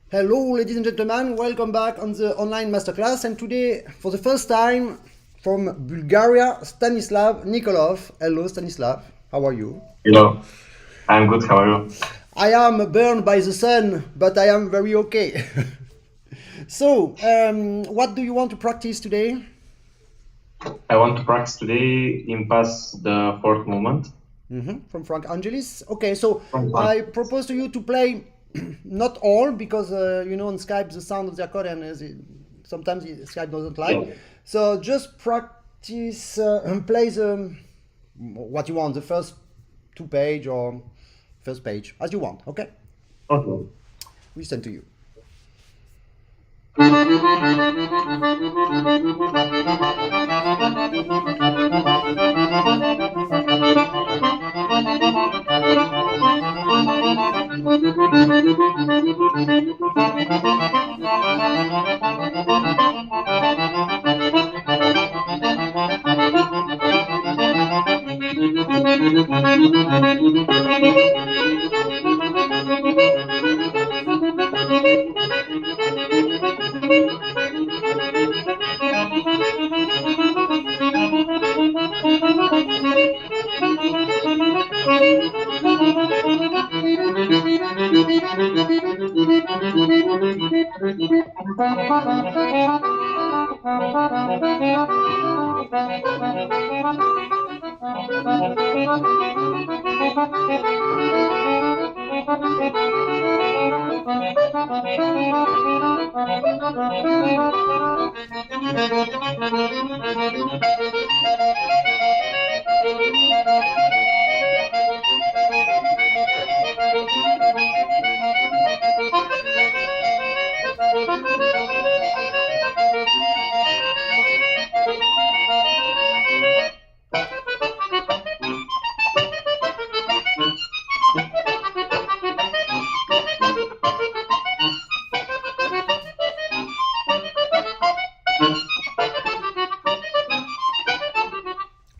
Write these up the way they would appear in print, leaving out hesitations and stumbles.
Hello, ladies and gentlemen, welcome back on the online masterclass. And today, for the first time, from Bulgaria, Stanislav Nikolov. Hello, Stanislav. How are you? Hello, I'm good. How are you? I am burned by the sun, but I am very okay. So, what do you want to practice today? I want to practice today Impasse, the fourth movement. From Franck Angelis. Okay, so From Franck. I propose to you to play not all because on Skype the sound of the accordion is sometimes Skype doesn't like. Yeah. So just practice and play the what you want, the first two page or first page as you want. Okay, Okay. listen to you.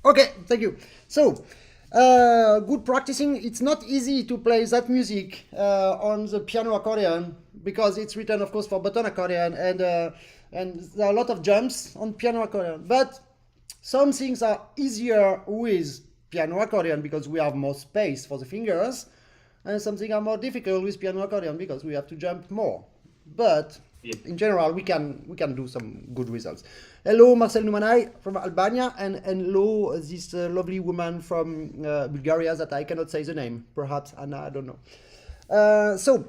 Okay, thank you. So, good practicing. It's not easy to play that music on the piano accordion because it's written, of course, for button accordion, and there are a lot of jumps on piano accordion. But some things are easier with piano accordion because we have more space for the fingers, and some things are more difficult with piano accordion because we have to jump more. But Yeah. in general, we can do some good results. Hello, Marcel Numanai from Albania, and hello, this lovely woman from Bulgaria that I cannot say the name. Perhaps Anna, I don't know. So,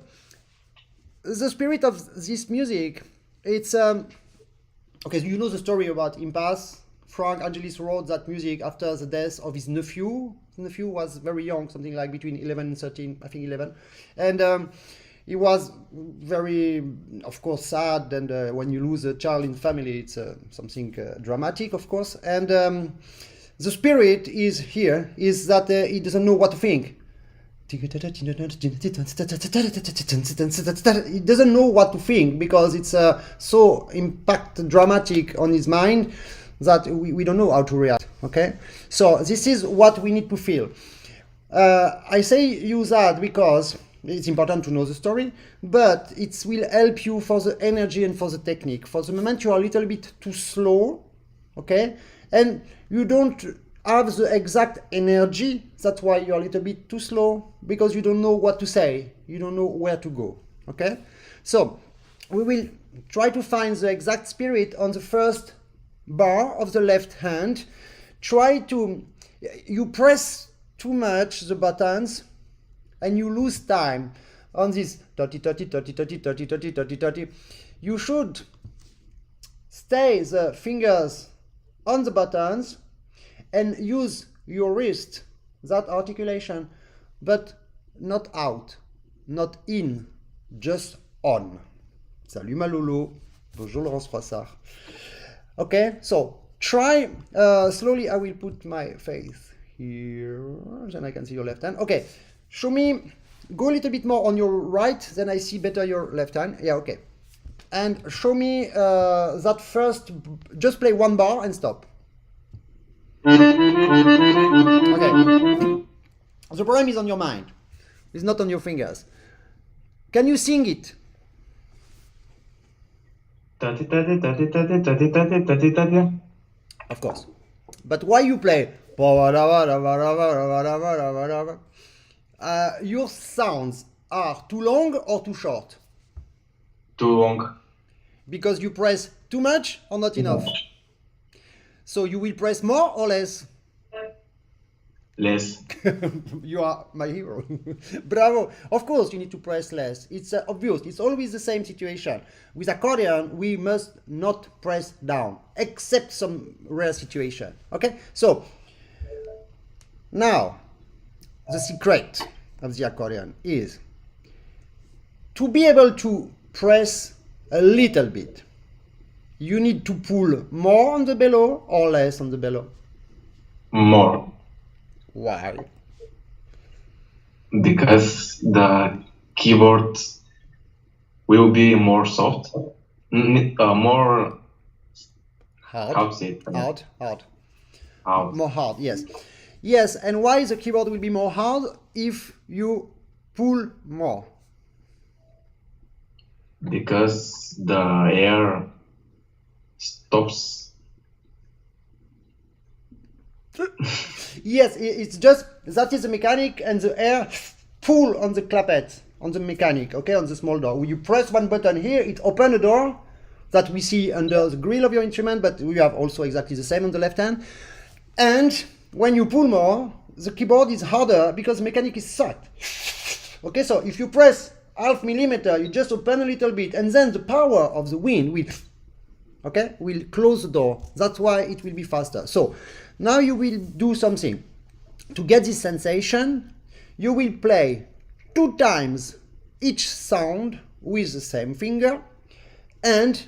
the spirit of this music, it's okay. So you know the story about Impasse. Franck Angelis wrote that music after the death of his nephew. His nephew was very young, something like between 11 and 13, I think 11, and he was very, of course, sad. And when you lose a child in family, it's something dramatic, of course. And the spirit is here is that he doesn't know what to think. He doesn't know what to think because it's so impact dramatic on his mind that we don't know how to react. Okay, so this is what we need to feel. I say use that because it's important to know the story, but it will help you for the energy and for the technique. For the moment you are a little bit too slow, okay, and you don't have the exact energy. That's why you're a little bit too slow, because you don't know what to say, you don't know where to go. Okay, so we will try to find the exact spirit on the first bar of the left hand. Try to, you press too much the buttons and you lose time on this 30 30 30 30 30 30 30 30. You should stay the fingers on the buttons and use your wrist, that articulation, but not out, not in, just on. Salut Malolo, bonjour Laurence Froissart. Okay, so try slowly. I will put my face here, then I can see your left hand. Okay, show me, go a little bit more on your right, then I see better your left hand. Yeah, okay. And show me that first, just play one bar and stop. Okay. The problem is on your mind. It's not on your fingers. Can you sing it? Of course. But why you play? Your sounds are too long or too short? Too long. Because you press too much or not enough? So you will press more or less? Less. You are my hero. Bravo. Of course, you need to press less. It's obvious. It's always the same situation. With accordion, we must not press down, except some rare situation. Okay? So, now, the secret of the accordion is to be able to press a little bit. You need to pull more on the bellow or less on the bellow? More. Why? Because the keyboard will be more soft, more Hard. how to say it? Hard. Hard. More hard, yes. Yes, and why the keyboard will be more hard if you pull more? Because the air stops. Yes, it's just that is the mechanic, and the air pull on the clapet, on the mechanic, okay, on the small door. You press one button here, it opens a door that we see under the grill of your instrument, but we have also exactly the same on the left hand. And when you pull more, the keyboard is harder because the mechanic is sucked. Okay, so if you press half millimeter, you just open a little bit, and then the power of the wind will close the door. That's why it will be faster. So now you will do something. To get this sensation, you will play 2 times each sound with the same finger and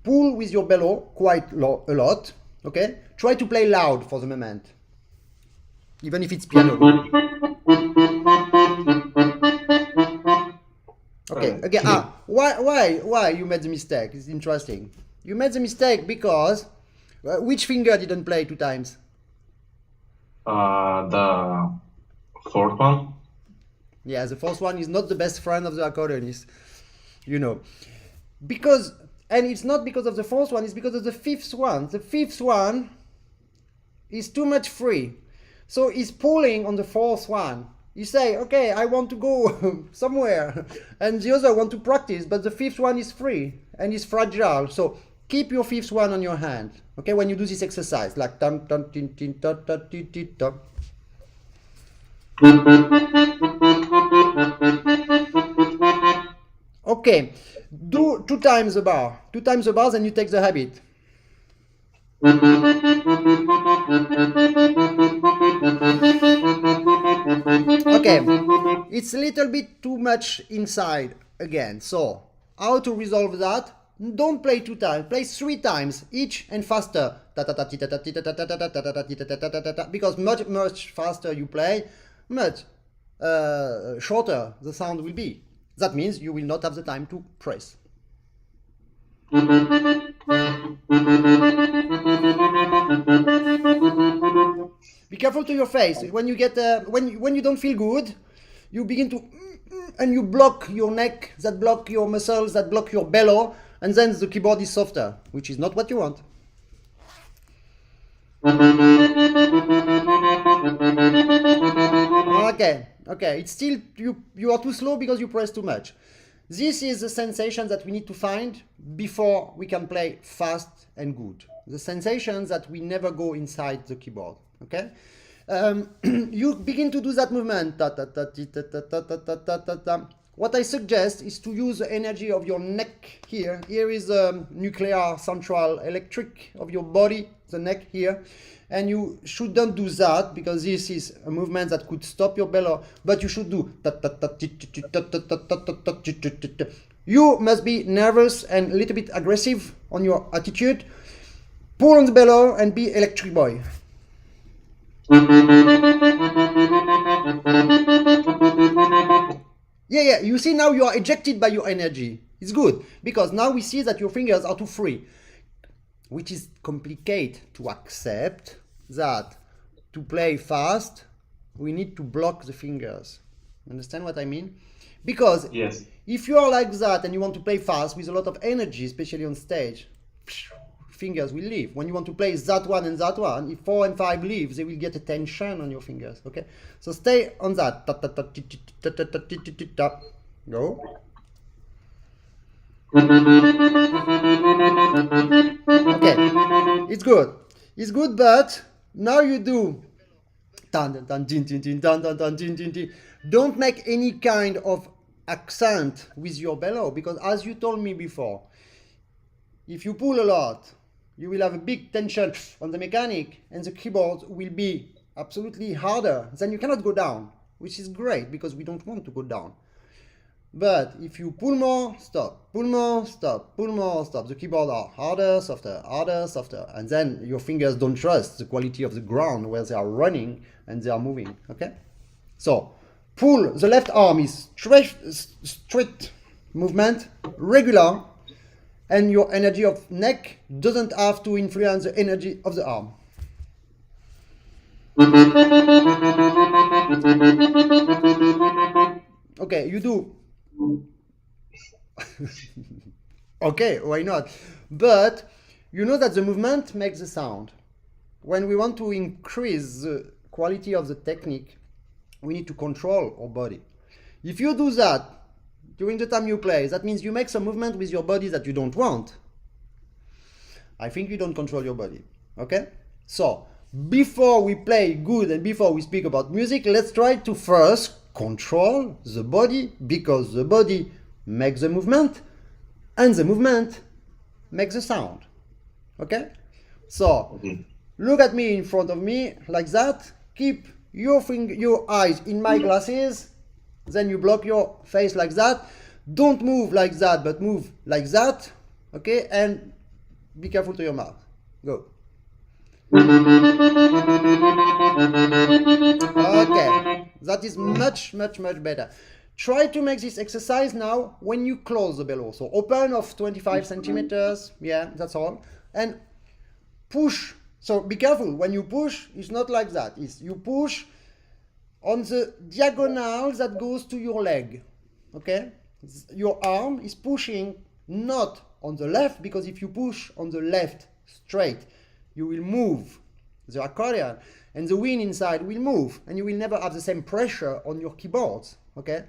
pull with your bellow quite a lot. Okay? Try to play loud for the moment, even if it's piano. Okay, again, why you made the mistake? It's interesting. You made the mistake because which finger didn't play 2 times? The fourth one. Yeah, the fourth one is not the best friend of the accordionist, you know. Because, and it's not because of the fourth one, it's because of the fifth one. The fifth one is too much free. So he's pulling on the fourth one. You say, okay, I want to go somewhere, and the other want to practice, but the fifth one is free and is fragile. So keep your fifth one on your hand, okay, when you do this exercise, like tam tam tin tin ta ta ti ti ta. Okay, do 2 times the bar. 2 times the bars, and you take the habit. Okay, it's a little bit too much inside again. So, how to resolve that? Don't play 2 times, play 3 times each and faster. Because much faster you play, much shorter the sound will be. That means you will not have the time to press. Be careful to your face. When you get when you don't feel good, you begin to and you block your neck, that block your muscles, that block your bellow, and then the keyboard is softer, which is not what you want. Okay, it's still you are too slow because you press too much. This is the sensation that we need to find before we can play fast and good. The sensation that we never go inside the keyboard. Okay, you begin to do that movement. What I suggest is to use the energy of your neck here. Here is the nuclear central electric of your body, the neck here. And you shouldn't do that because this is a movement that could stop your bellow, but you should do. You must be nervous and a little bit aggressive on your attitude. Pull on the bellow and be electric boy. Yeah, you see now you are ejected by your energy. It's good because now we see that your fingers are too free. Which is complicated to accept that to play fast, we need to block the fingers. Understand what I mean? Because Yes. if you are like that and you want to play fast with a lot of energy, especially on stage, fingers will leave. When you want to play that one and that one, if 4 and 5 leave, they will get a tension on your fingers. Okay, so stay on that. Go. Okay, it's good. It's good, but now you do. Dun, dun, din, din, din, dun, dun, dun, din, din, din. Don't make any kind of accent with your bellow, because as you told me before, if you pull a lot, you will have a big tension on the mechanic and the keyboard will be absolutely harder. Then you cannot go down, which is great because we don't want to go down. But if you pull more, stop, pull more, stop, pull more, stop, the keyboard are harder, softer, and then your fingers don't trust the quality of the ground where they are running and they are moving, okay? So, pull, the left arm is straight movement, regular, and your energy of neck doesn't have to influence the energy of the arm. Okay, you do. Okay, why not? But you know that the movement makes the sound. When we want to increase the quality of the technique, we need to control our body. If you do that during the time you play, that means you make some movement with your body that you don't want. I think you don't control your body. Okay? So, before we play good and before we speak about music, let's try to first control the body, because the body makes the movement and the movement makes the sound. Okay? So, look at me in front of me like that. Keep your eyes in my glasses. Then you block your face like that. Don't move like that, but move like that. Okay? And be careful to your mouth. Go. Okay. That is much better. Try to make this exercise now when you close the bellow. So open of 25 centimeters. Yeah, that's all. And push. So be careful. When you push, it's not like that. It's you push on the diagonal that goes to your leg. Okay? Your arm is pushing not on the left, because if you push on the left straight, you will move the accordion and the wind inside will move and you will never have the same pressure on your keyboards. Okay?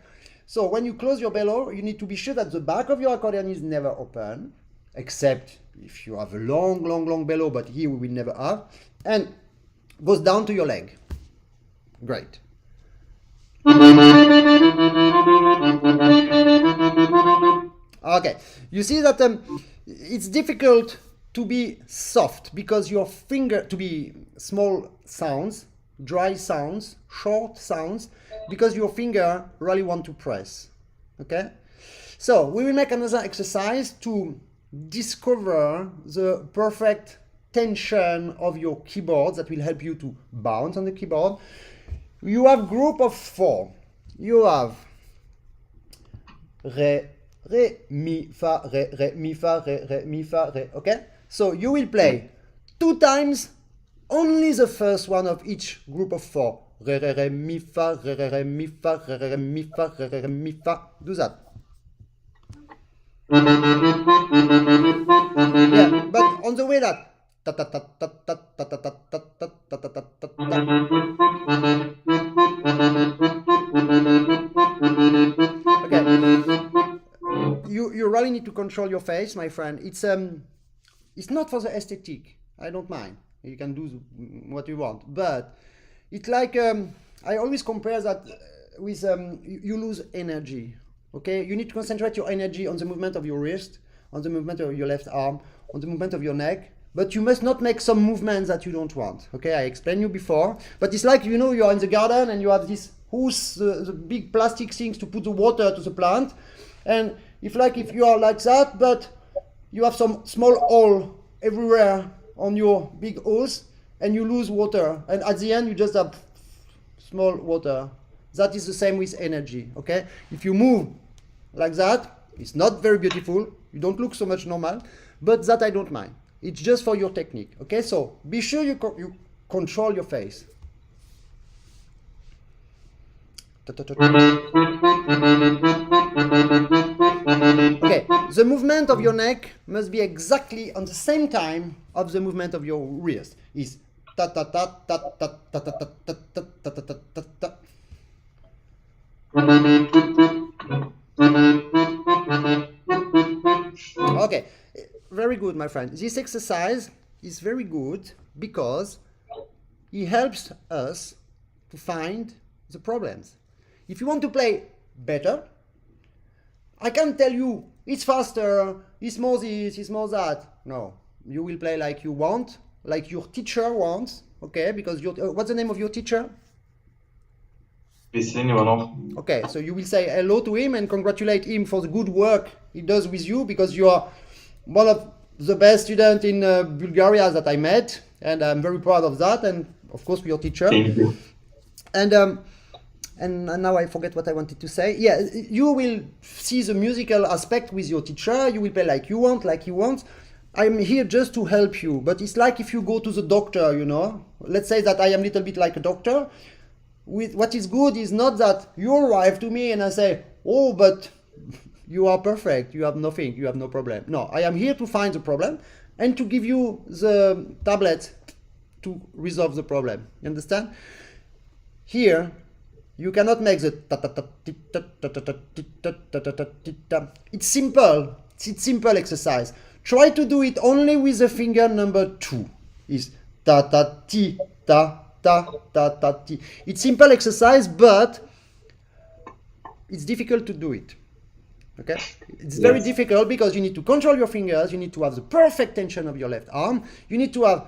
So when you close your bellow, you need to be sure that the back of your accordion is never open, except if you have a long bellow, but here we will never have, and goes down to your leg. Great. Okay, you see that it's difficult to be soft because your finger, to be small sounds, dry sounds, short sounds, because your finger really want to press. Okay, so we will make another exercise to discover the perfect tension of your keyboard that will help you to bounce on the keyboard. You have group of 4. You have re, mi, fa, re, mi, fa, re, mi, fa, re. Okay? So you will play 2 times only the first one of each group of 4. Re, mi, fa, re, mi, fa, re, mi, fa, re, mi, fa. Do that. Yeah, but on the way that. Okay. You really need to control your face, my friend. It's not for the aesthetic. I don't mind. You can do what you want, but it's like I always compare that with you lose energy. Okay, you need to concentrate your energy on the movement of your wrist, on the movement of your left arm, on the movement of your neck. But you must not make some movements that you don't want. Okay, I explained you before. But it's like, you know, you're in the garden and you have this hose, the big plastic things to put the water to the plant. And if you are like that, but you have some small hole everywhere on your big hose and you lose water. And at the end, you just have small water. That is the same with energy. Okay, if you move like that, it's not very beautiful. You don't look so much normal, but that I don't mind. It's just for your technique. Okay, so be sure you control your face. Okay, the movement of your neck must be exactly on the same time of the movement of your wrist. Is ta ta ta ta ta ta ta ta ta ta ta ta ta ta. Okay, very good, my friend. This exercise is very good because it helps us to find the problems. If you want to play better, I can't tell you it's faster, it's more this, it's more that. No, you will play like you want, like your teacher wants. Okay, because what's the name of your teacher? Okay, so you will say hello to him and congratulate him for the good work he does with you, because you are one of the best students in Bulgaria that I met, and I'm very proud of that, and of course your teacher. Thank you. And now I forget what I wanted to say. Yeah, you will see the musical aspect with your teacher. You will play like you want, like he wants. I'm here just to help you, but it's like if you go to the doctor, you know. Let's say that I am a little bit like a doctor. What is good is not that you arrive to me and I say, oh, but you are perfect, you have nothing, you have no problem. No, I am here to find the problem and to give you the tablet to resolve the problem. You understand? Here, you cannot make the ta ta ta ta ta ta ta ta ta ta ta. It's simple. It's simple exercise. Try to do it only with the finger number 2. Is ta ta ti ta ta ta ta ti. It's simple exercise, but it's difficult to do it. Okay? It's very difficult because you need to control your fingers. You need to have the perfect tension of your left arm. You need to have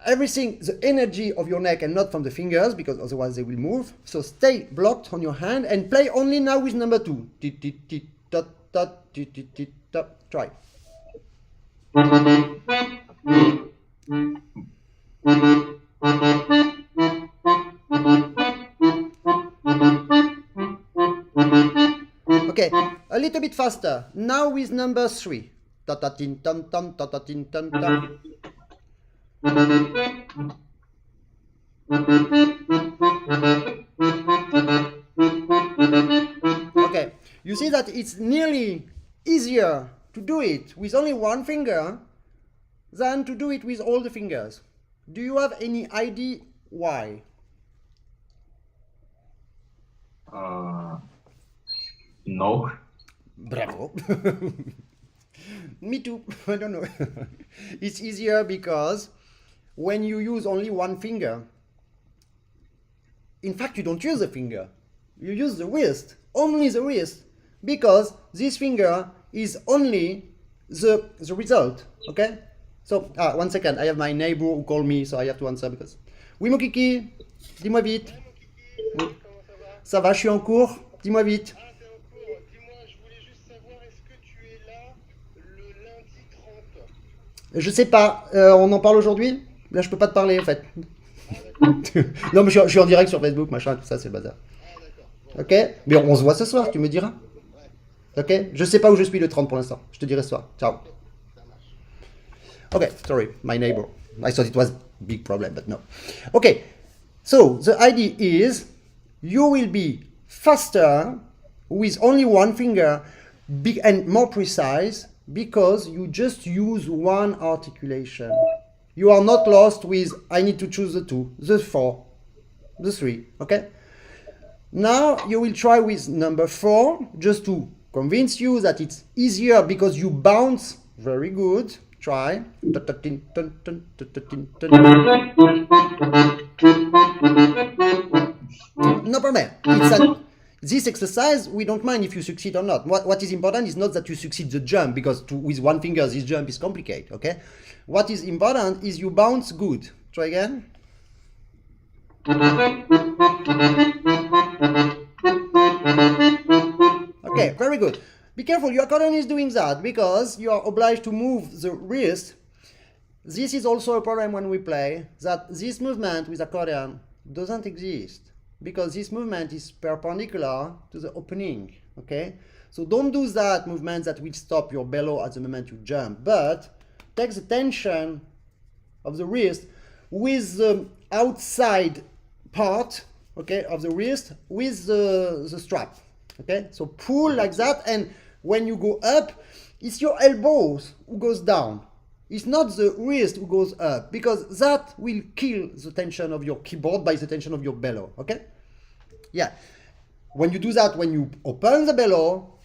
everything, the energy of your neck and not from the fingers, because otherwise they will move. So stay blocked on your hand and play only now with number 2. Ti ti ti ta ta ti ti ti ta. Try. Okay, a little bit faster. Now with number 3. Ta ta tin tam tam ta ta tin tam tam. Okay, you see that it's nearly easier to do it with only one finger than to do it with all the fingers. Do you have any idea why? No. Bravo. Me too. I don't know. It's easier because when you use only one finger, in fact, you don't use the finger. You use the wrist, only the wrist, because this finger is only the result. Okay? So, 1 second. I have my neighbor who called me, so I have to answer because. Oui, mon kiki, dis-moi vite. Oui. Ça va, je suis en cours. Dis-moi vite. Je sais pas, on en parle aujourd'hui? Là, je peux pas te parler en fait. Non, mais je suis en direct sur Facebook, machin, tout ça, c'est le bazar. Ok? Mais on se voit ce soir, tu me diras. Ok? Je sais pas où je suis le 30 pour l'instant. Je te dirai ce soir. Ciao. Okay, sorry, my neighbor. I thought it was a big problem, but no. Okay, so the idea is you will be faster with only one finger, big and more precise, because you just use one articulation. You are not lost with, I need to choose the 2, the 4, the 3, okay? Now you will try with number 4, just to convince you that it's easier because you bounce. Very good. Try. No problem. This exercise, we don't mind if you succeed or not. What is important is not that you succeed the jump, because with one finger this jump is complicated, okay? What is important is you bounce good. Try again. Okay, very good. Be careful, your accordion is doing that because you are obliged to move the wrist. This is also a problem when we play, that this movement with accordion doesn't exist, because this movement is perpendicular to the opening, okay? So don't do that movement that will stop your bellow at the moment you jump, but take the tension of the wrist with the outside part okay, of the wrist with the strap. Okay, so pull like that, and when you go up, it's your elbows who goes down. It's not the wrist who goes up, because that will kill the tension of your keyboard by the tension of your bellow. Okay? Yeah. When you do that, when you open the bellow,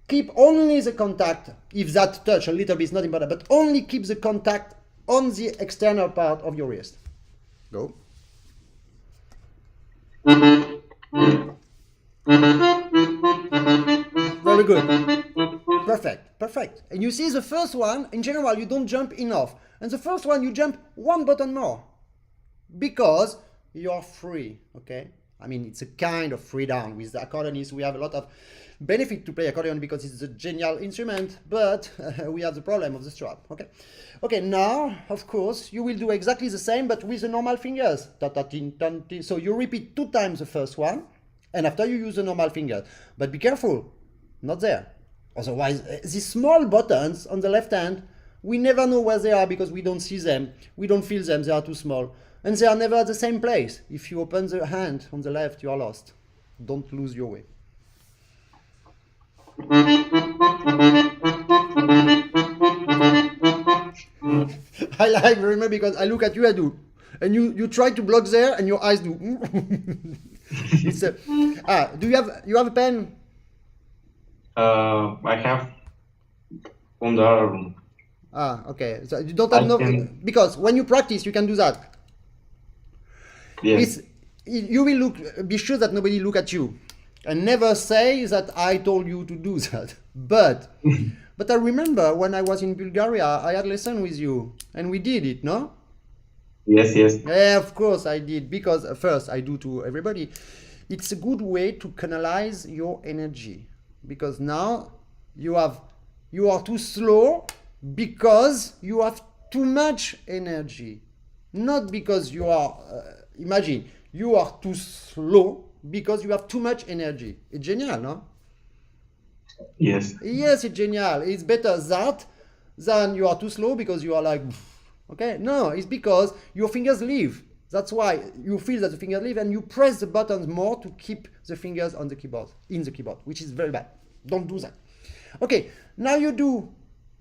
keep only the contact. If that touch a little bit is not important, but only keep the contact on the external part of your wrist. Go. Very good. Perfect, perfect. And you see the first one, in general, you don't jump enough. And the first one, you jump one button more. Because you're free, okay? I mean, it's a kind of freedom. With the accordionist, we have a lot of benefit to play accordion because it's a genial instrument, but we have the problem of the strap, okay? Okay, now, of course, you will do exactly the same, but with the normal fingers. So you repeat 2 times the first one, and after you use the normal fingers. But be careful, not there. Otherwise, these small buttons on the left hand, we never know where they are because we don't see them, we don't feel them, they are too small. And they are never at the same place. If you open the hand on the left, you are lost. Don't lose your way. I like very much because I look at you, I do. And you try to block there and your eyes do. It's a, do you have a pen? I have on the arm. Okay. So you don't have because when you practice, you can do that. Yes. You will be sure that nobody look at you, and never say that I told you to do that. But I remember when I was in Bulgaria, I had lesson with you, and we did it, no? Yes, yes. Yeah, of course I did, because first I do to everybody. It's a good way to canalize your energy, because now you are too slow because you have too much energy, not because you are. Imagine, you are too slow because you have too much energy. It's genial, no? Yes. Yes, it's genial. It's better that than you are too slow because you are like, okay? No, it's because your fingers leave. That's why you feel that the fingers leave and you press the buttons more to keep the fingers on the keyboard, in the keyboard, which is very bad. Don't do that. Okay, now you do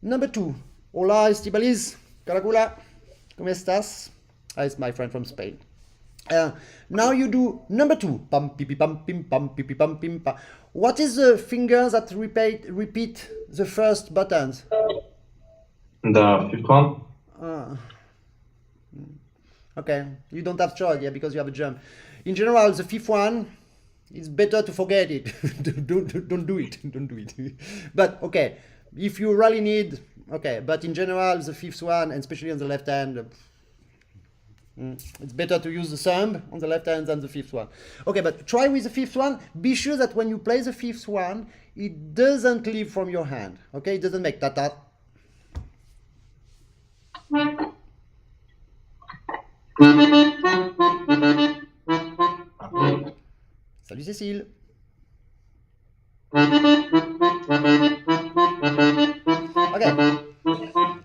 number 2. Hola, Estibaliz, Caracula, ¿cómo estás? It's my friend from Spain. Now you do number 2. Pam, pipi, pam, pim, pam, pipi, pam, pim, pam. What is the finger that repeat the first buttons? The fifth one? Okay, you don't have choice, yeah, because you have a jump. In general, the fifth one, it's better to forget it. don't do it. Don't do it. But okay, if you really need, okay. But in general, the fifth one, and especially on the left hand. It's better to use the thumb on the left hand than the fifth one. Okay, but try with the fifth one. Be sure that when you play the fifth one, it doesn't leave from your hand. Okay, it doesn't make ta-ta. Salut Cécile. Okay.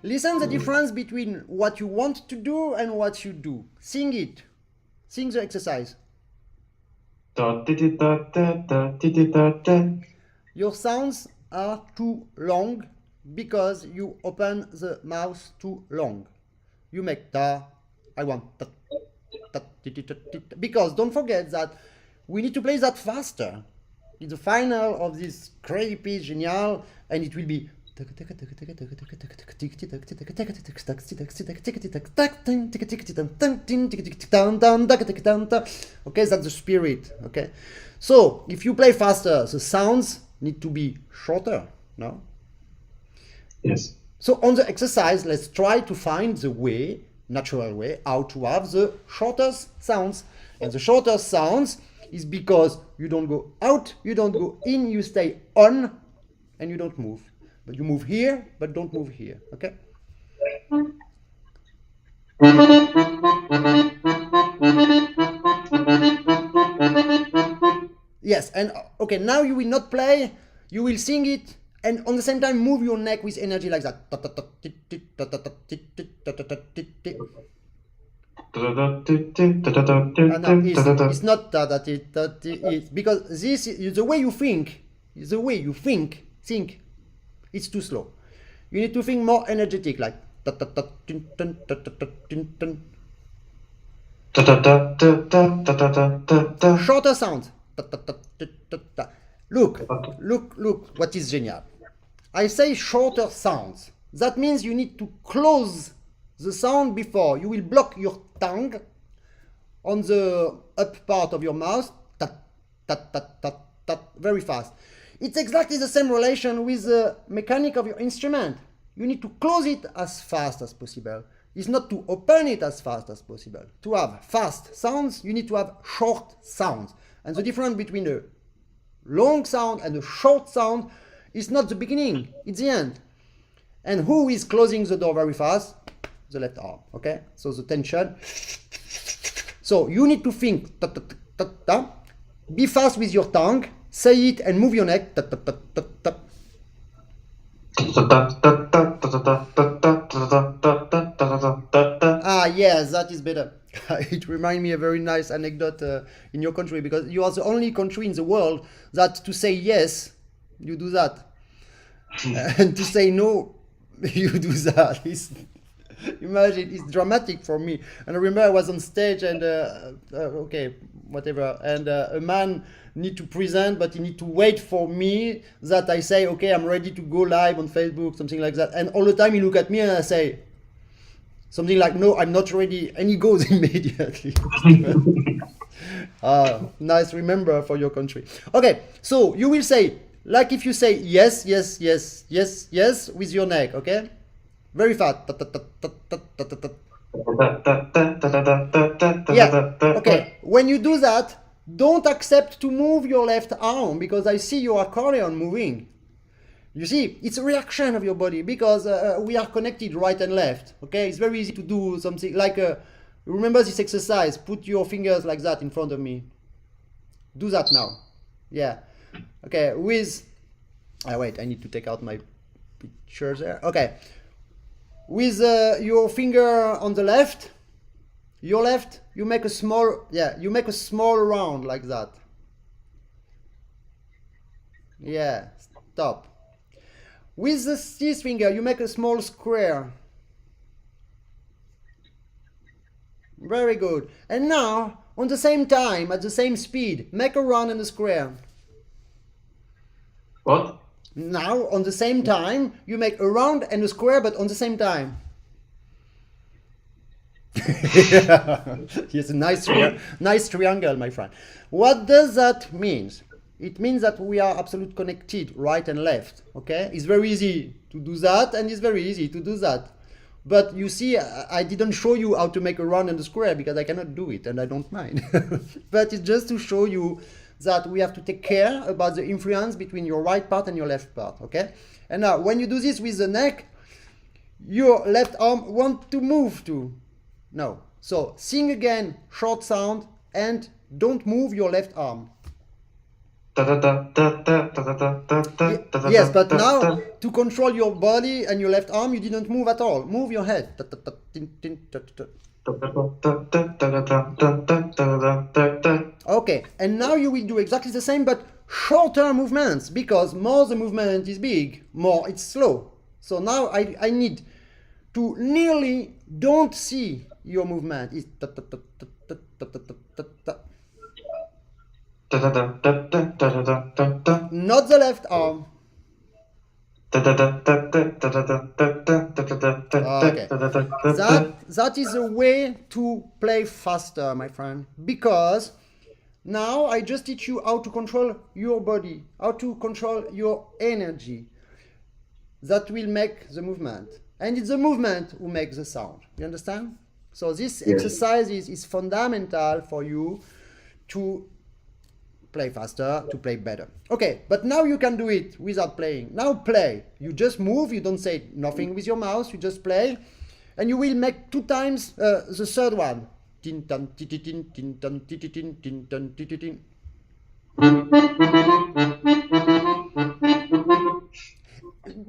Listen the difference between what you want to do and what you do. Sing it. Sing the exercise. Your sounds are too long because you open the mouth too long. You make ta, I want ta, ta, ti, ti, ta, ti, ta. Because don't forget that we need to play that faster. It's the final of this crazy piece, genial, and it will be. Okay, that's the spirit. Okay, so if you play faster, the sounds need to be shorter. No? Yes. So on the exercise, let's try to find the way, natural way, how to have the shortest sounds. And the shortest sounds is because you don't go out, you don't go in, you stay on, and you don't move. But you move here, but don't move here, okay? Yes, and okay, now you will not play, you will sing it, and on the same time move your neck with energy like that. No, it's not that it because this is the way you think. The way you think, it's too slow. You need to think more energetic, like shorter sounds. Look, what is genial. I say shorter sounds. That means you need to close the sound before. You will block your tongue on the up part of your mouth, very fast. It's exactly the same relation with the mechanic of your instrument. You need to close it as fast as possible. It's not to open it as fast as possible. To have fast sounds, you need to have short sounds. And the difference between a long sound and a short sound is not the beginning, it's the end. And who is closing the door very fast? The left arm, okay? So the tension. So you need to think, be fast with your tongue, say it and move your neck. Ah, yes, that is better. It reminds me a very nice anecdote in your country, because you are the only country in the world that to say yes, you do that. And to say no, you do that. Imagine, it's dramatic for me. And I remember I was on stage and okay, whatever, and a man need to present, but he need to wait for me that I say, okay, I'm ready to go live on Facebook, something like that. And all the time he look at me and I say something like, no, I'm not ready, and he goes immediately. Nice remember for your country. Okay, so you will say, like if you say yes, yes, yes, yes, yes with your neck, okay? Very fast. Yeah, okay. When you do that, don't accept to move your left arm, because I see your accordion moving. You see, it's a reaction of your body, because we are connected right and left, okay? It's very easy to do something like, remember this exercise, put your fingers like that in front of me. Do that now. Yeah. Okay, with, wait, I need to take out my pictures there. Okay. With your finger on the left, your left, you make a small, you make a small round like that. Yeah, stop. With this finger, you make a small square. Very good. And now, on the same time, at the same speed, make a round and a square. What? Now, on the same time, you make a round and a square, but on the same time. Yes, a nice triangle, my friend. What does that mean? It means that we are absolutely connected, right and left, okay? It's very easy to do that, and it's very easy to do that. But you see, I didn't show you how to make a round and a square, because I cannot do it, and I don't mind. But it's just to show you that we have to take care about the influence between your right part and your left part, okay? And now, when you do this with the neck, your left arm wants to move too. No. So, sing again, short sound, and don't move your left arm. Yes, but now, to control your body and your left arm, you didn't move at all. Move your head. Okay, and now you will do exactly the same, but shorter movements, because more the movement is big, more it's slow. So now I need to nearly don't see your movement. It's not the left arm. Okay. That is a way to play faster, my friend, because now I just teach you how to control your body, how to control your energy. That will make the movement, and it's the movement who makes the sound. You understand? So this exercise is fundamental for you to play faster, to play better. Okay, but now you can do it without playing. Now play. You just move, you don't say nothing with your mouth, you just play. And you will make 2 times the third one. Tin tan tin tin tin tan tin tin tin tan tin tin.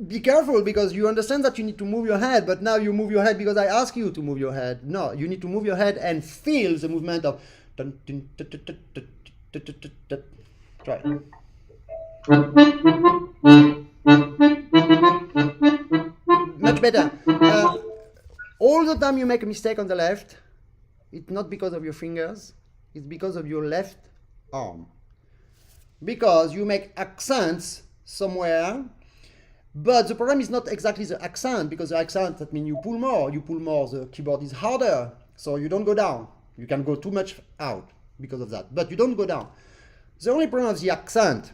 be careful, because you understand that you need to move your head, but now you move your head because I ask you to move your head. No, you need to move your head and feel the movement of. Try. Much better. All the time you make a mistake on the left, it's not because of your fingers, it's because of your left arm. Because you make accents somewhere, but the problem is not exactly the accent, because the accent, that means you pull more, the keyboard is harder, so you don't go down. You can go too much out because of that, but you don't go down. The only problem of the accent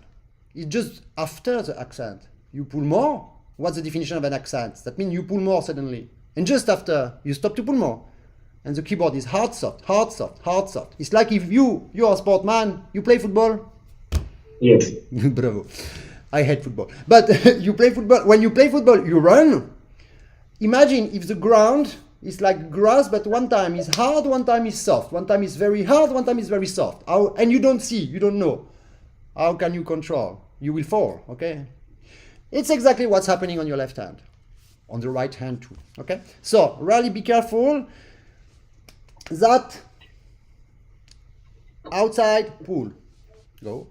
is just after the accent. You pull more. What's the definition of an accent? That means you pull more suddenly. And just after, you stop to pull more. And the keyboard is hard, soft, hard, soft, hard, soft. It's like if you're a sportman, you play football? Yes. Bravo. I hate football. But you play football. When you play football, you run. Imagine if the ground is like grass, but one time is hard, one time is soft. One time is very hard, one time is very soft. And you don't see, you don't know. How can you control? You will fall, okay? It's exactly what's happening on your left hand. On the right hand too, okay? So, really be careful that outside pull. Go.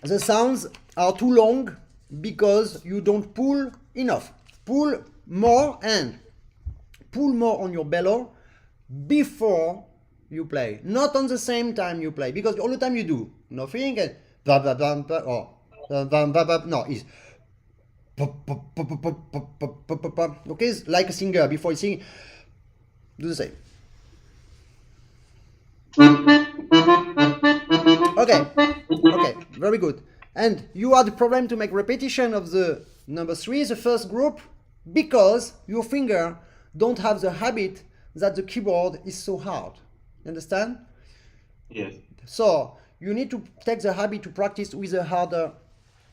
The sounds are too long because you don't pull enough. Pull more and pull more on your bellow before you play, not on the same time you play, because all the time you do nothing and no, it's okay, it's like a singer. Before you sing, do the same. Okay, very good. And you had the problem to make repetition of the number 3, the first group, because your finger don't have the habit that the keyboard is so hard. You understand? Yes. So you need to take the habit to practice with a harder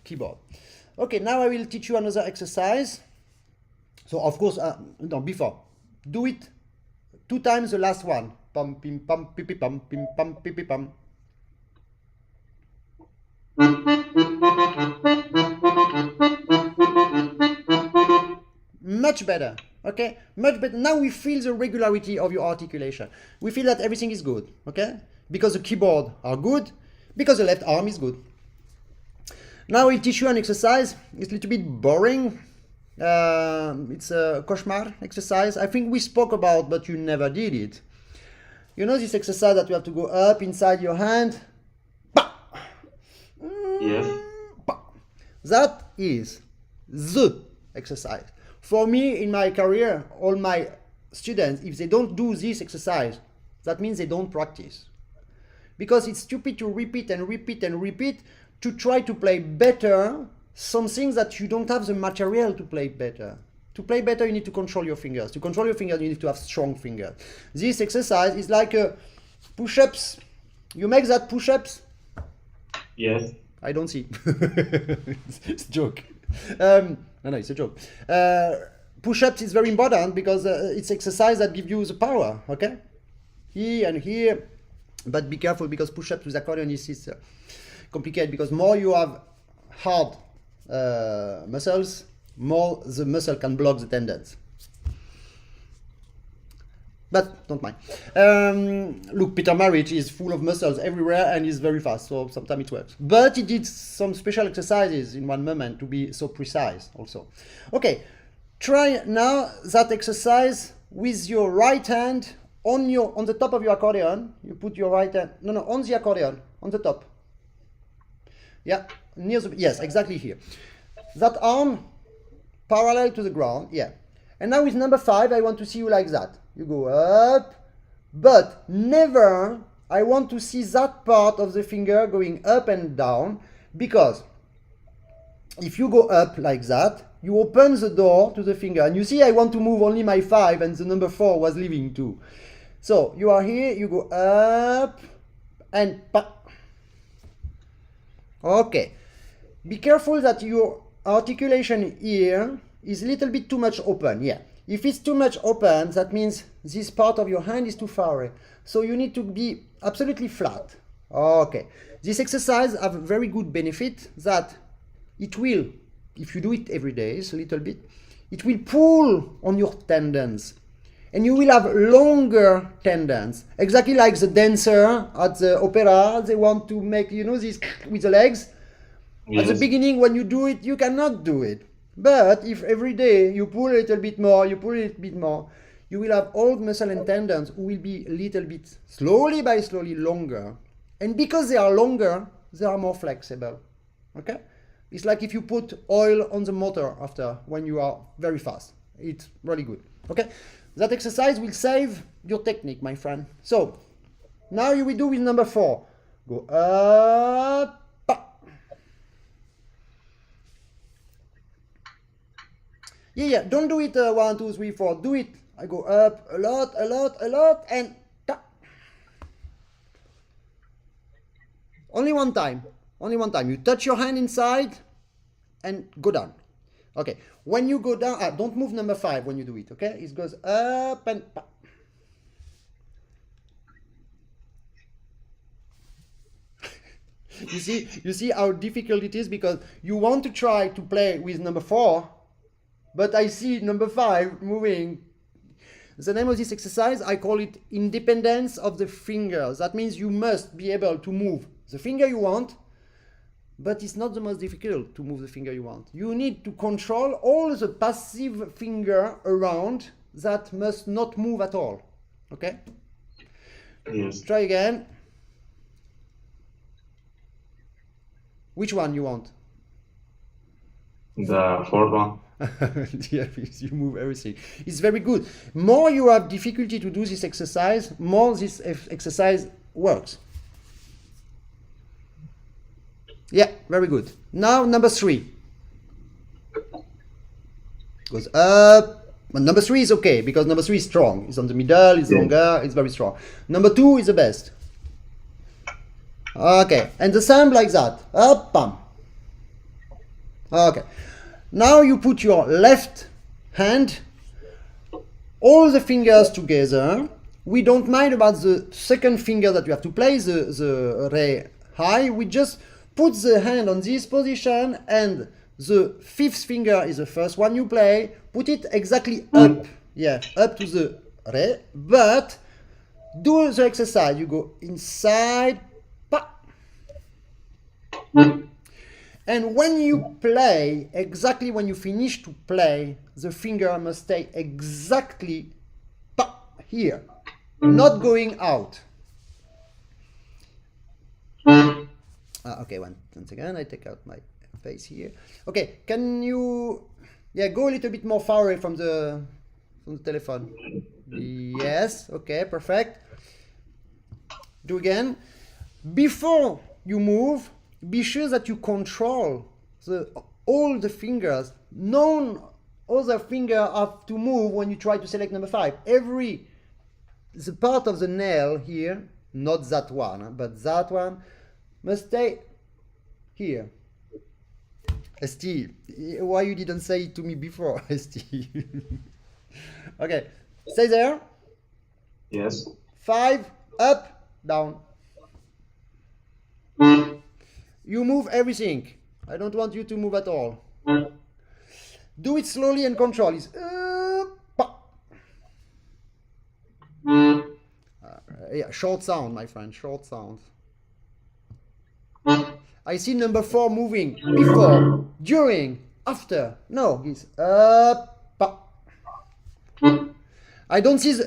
keyboard. Okay, now I will teach you another exercise. So of course, no, before, do it 2 times the last one. Pum, pim, pum, pipi, pum, pim, pum, pipi, pum. Much better, okay? Much better. Now we feel the regularity of your articulation. We feel that everything is good, okay? Because the keyboard are good, because the left arm is good. Now we'll teach you an exercise. It's a little bit boring. It's a cauchemar exercise. I think we spoke about, but you never did it. You know this exercise that you have to go up inside your hand? Yes. That is the exercise. For me, in my career, all my students, if they don't do this exercise, that means they don't practice. Because it's stupid to repeat and repeat and repeat to try to play better something that you don't have the material to play better. To play better, you need to control your fingers. To control your fingers, you need to have strong fingers. This exercise is like push-ups. You make that push-ups? Yes. I don't see. It's a joke. No, it's a joke. Push-ups is very important because it's exercise that give you the power, okay? Here and here. But be careful because push-ups with accordion is complicated because more you have hard muscles, more the muscle can block the tendons. But don't mind. Look, Peter Marich is full of muscles everywhere and is very fast, so sometimes it works. But he did some special exercises in one moment to be so precise also. Okay, try now that exercise with your right hand on the top of your accordion. You put your right hand, on the accordion, on the top. Yeah, near the, yes, exactly here. That arm parallel to the ground, yeah. And now with number 5, I want to see you like that. You go up, but never I want to see that part of the finger going up and down, because if you go up like that, you open the door to the finger. And you see I want to move only my 5 and the number 4 was leaving too. So you are here, you go up and pa. Okay. Be careful that your articulation here is a little bit too much open. Yeah. If it's too much open, that means this part of your hand is too far away. So you need to be absolutely flat. Okay. This exercise have a very good benefit that it will, if you do it every day, a little bit, it will pull on your tendons. And you will have longer tendons. Exactly like the dancer at the opera, they want to make, you know, this with the legs. Yes. At the beginning, when you do it, you cannot do it. But if every day you pull a little bit more, you pull a little bit more, you will have all muscle and tendons who will be a little bit slowly by slowly longer. And because they are longer, they are more flexible. Okay? It's like if you put oil on the motor after when you are very fast. It's really good. Okay? That exercise will save your technique, my friend. So, now you will do with number 4. Go up. Yeah, don't do it 1, 2, 3, 4. Do it. I go up a lot, and only one time. Only one time. You touch your hand inside and go down. Okay. When you go down, don't move number 5 when you do it. Okay. It goes up and pa. You see how difficult it is because you want to try to play with number 4, but I see number 5 moving. The name of this exercise, I call it independence of the fingers. That means you must be able to move the finger you want, but it's not the most difficult to move the finger you want. You need to control all the passive finger around that must not move at all. Okay? Yes. Try again. Which one you want? The 4th one. Yeah, you move everything. It's very good. More you have difficulty to do this exercise, more this exercise works. Yeah, very good. Now number 3. Goes up. But number 3 is okay because number 3 is strong. It's on the middle, it's longer, it's very strong. Number 2 is the best. Okay, and the same like that. Up, bam. Okay. Now you put your left hand, all the fingers together. We don't mind about the second finger that you have to play, the re high. We just put the hand on this position and the 5th finger is the first one you play. Put it exactly up. Yeah, up to the re. But do the exercise. You go inside. Pa. And when you play, exactly when you finish to play, the finger must stay exactly here, not going out. Okay, once again, I take out my face here. Okay, can you, go a little bit more far away from the telephone? Yes, okay, perfect. Do again. Before you move, be sure that you control all the fingers. None other finger have to move when you try to select number 5. The part of the nail here, not that one, but that one, must stay here. ST, why you didn't say it to me before, ST? Okay, stay there. Yes. 5, up, down. You move everything. I don't want you to move at all. Do it slowly and control. It's short sound, my friend. Short sound. I see number 4 moving before, during, after. No, it's up. I don't see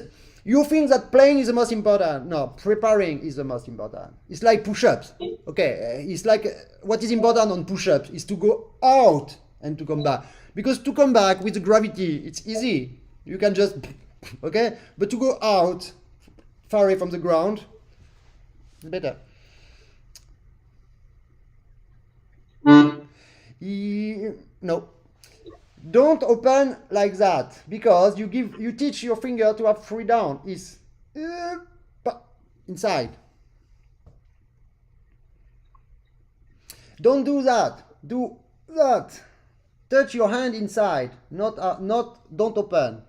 you think that playing is the most important. No, preparing is the most important. It's like push-ups. Okay, it's like what is important on push-ups is to go out and to come back. Because to come back with the gravity, it's easy. You can just, okay? But to go out, far away from the ground, it's better. No. Don't open like that because you teach your finger to have free down. It's inside. Don't do that. Do that. Touch your hand inside. Don't open.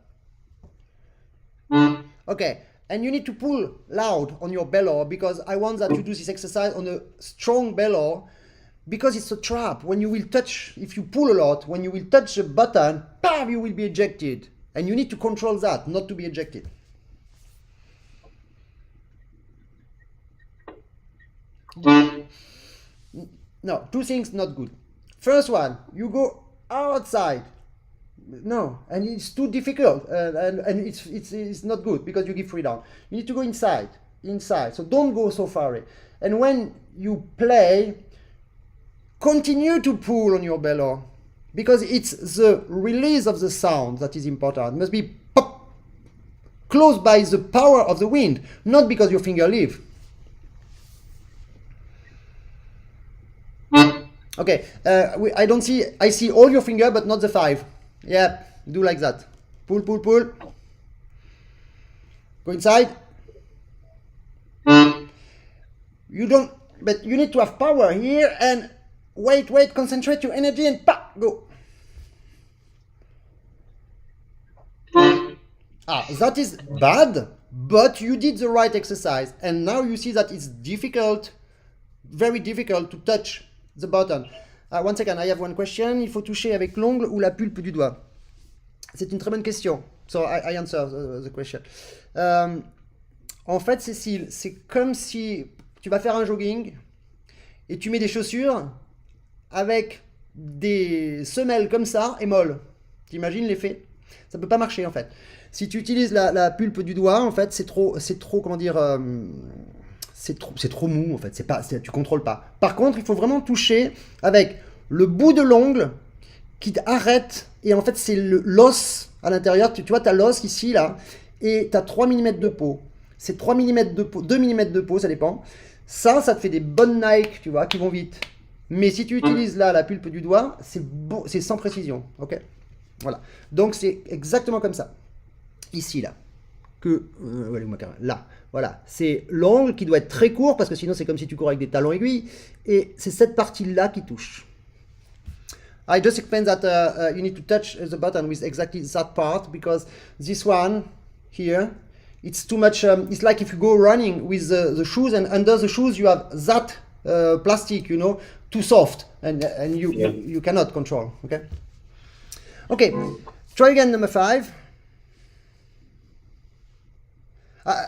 Okay, and you need to pull loud on your bellow because I want that you do this exercise on a strong bellow because it's a trap. When you will touch, if you pull a lot, when you will touch the button, bam, you will be ejected. And you need to control that, not to be ejected. No, two things not good. First one, you go outside. No, and it's too difficult, and it's not good because you give freedom. You need to go inside. So don't go so far away. And when you play, continue to pull on your bellow because it's the release of the sound that is important. It must be pop, close by the power of the wind, not because your finger leave. Okay, I don't see, I see all your finger, but not the 5. Yeah, do like that. Pull, pull, pull. Go inside. You don't, but you need to have power here and wait, concentrate your energy and go. That is bad, but you did the right exercise. And now you see that it's difficult, very difficult to touch the button. One second, I have one question. Il faut toucher avec l'ongle ou la pulpe du doigt? C'est une très bonne question. So I answer the question. En fait, Cécile, c'est comme si tu vas faire un jogging et tu mets des chaussures avec des semelles comme ça et molles. T'imagines l'effet? Ça peut pas marcher en fait. Si tu utilises la pulpe du doigt, en fait, c'est trop, comment dire, c'est trop mou en fait. Tu contrôles pas. Par contre, il faut vraiment toucher avec le bout de l'ongle qui arrête. Et en fait, c'est l'os à l'intérieur. Tu vois, tu as l'os ici, là. Et tu as 3 mm de peau. C'est 3 mm de peau, 2 mm de peau, ça dépend. Ça te fait des bonnes Nike, tu vois, qui vont vite. Mais si tu utilises là la pulpe du doigt, c'est sans précision. Ok? Voilà. Donc, c'est exactement comme ça. Ici, là. Là. Voilà. C'est l'ongle qui doit être très court parce que sinon, c'est comme si tu cours avec des talons aiguilles. Et c'est cette partie-là qui touche. I just explained that you need to touch the button with exactly that part because this one here, it's too much. It's like if you go running with the shoes and under the shoes you have that plastic, you know, too soft and you cannot control. Okay. Okay. Try again number 5.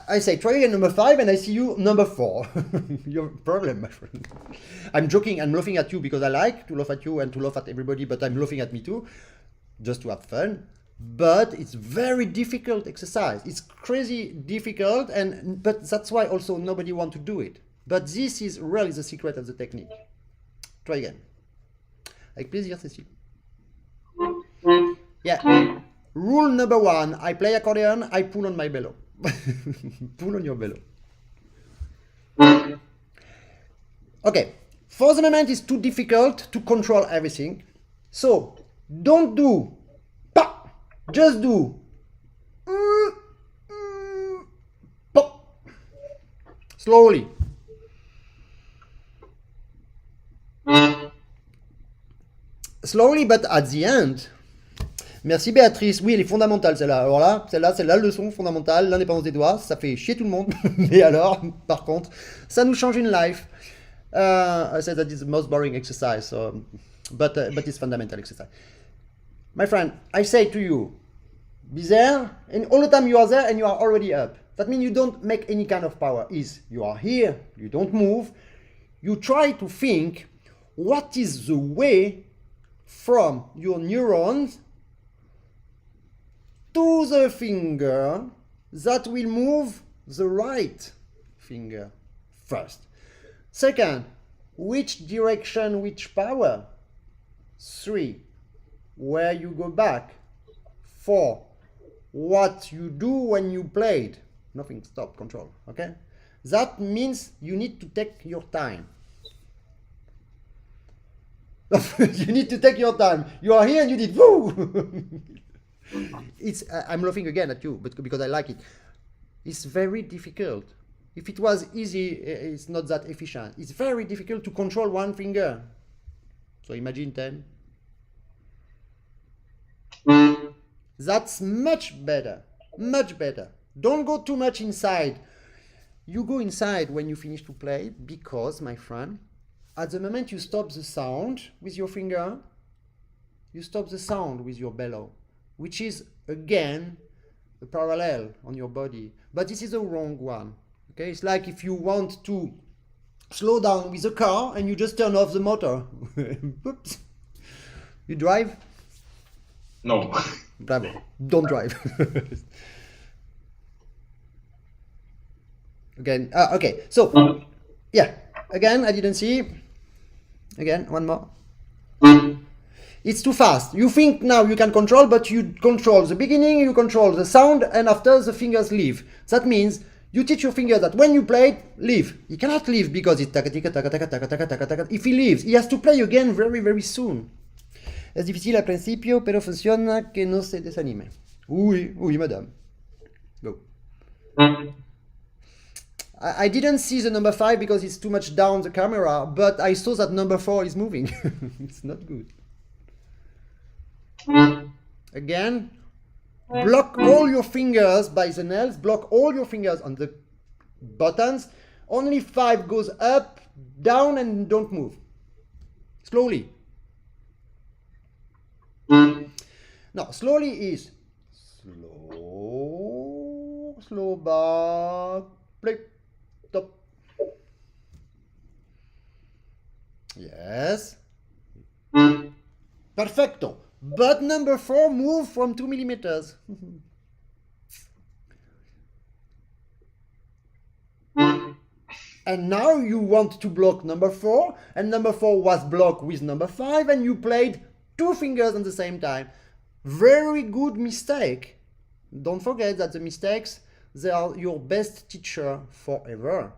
I say try again number 5 and I see you number 4. Your problem, my friend. I'm joking, I'm laughing at you because I like to laugh at you and to laugh at everybody, but I'm laughing at me too, just to have fun. But it's very difficult exercise. It's crazy difficult, but that's why also nobody want to do it. But this is really the secret of the technique. Try again. Avec plaisir, Cécile. Yeah. Rule number 1, I play accordion, I pull on my bellow. Pull on your bellow. Okay, for the moment it's too difficult to control everything. So don't do pop, just do pop. Slowly. Slowly, but at the end. Merci Béatrice. Oui, elle est fondamentale celle-là. Alors là, celle-là, c'est la leçon fondamentale, l'indépendance des doigts. Ça fait chier tout le monde. Mais alors, par contre, ça nous change une life. I said that it's the most boring exercise, so, but it's fundamental exercise. My friend, I say to you, be there, and all the time you are there and you are already up. That means you don't make any kind of power. You are here, you don't move. You try to think, what is the way from your neurons to the finger that will move the right finger first. Second, which direction, which power? 3, where you go back. 4, what you do when you played. Nothing, stop, control, okay? That means you need to take your time. You need to take your time. You are here and you did woo! I'm laughing again at you, but because I like it. It's very difficult. If it was easy, it's not that efficient. It's very difficult to control one finger. So imagine 10. That's much better Don't go too much inside. You go inside when you finish to play because, my friend, at the moment you stop the sound with your finger, you stop the sound with your bellow, which is, again, a parallel on your body. But this is a wrong one. Okay, it's like if you want to slow down with a car and you just turn off the motor. Oops. You drive? No. Bravo. Don't drive. Again, okay, so, yeah, again, I didn't see. Again, one more. It's too fast. You think now you can control, but you control the beginning, you control the sound, and after the fingers leave. That means you teach your finger that when you play it, leave. He cannot leave because it's taka tika taka taka taka taka taka taka. If he leaves, he has to play again very, very soon. Es difícil al principio, pero funciona que no se desanime. Oui, oui, madame. Go. I didn't see the number 5 because it's too much down the camera, but I saw that number 4 is moving. It's not good. Again, block all your fingers by the nails, block all your fingers on the buttons. Only 5 goes up, down, and don't move. Slowly. No, slowly is slow back, play, stop. Yes. Perfecto. But number 4 move from 2 millimeters. And now you want to block number 4, and number 4 was blocked with number 5, and you played 2 fingers at the same time. Very good mistake. Don't forget that the mistakes, they are your best teacher forever.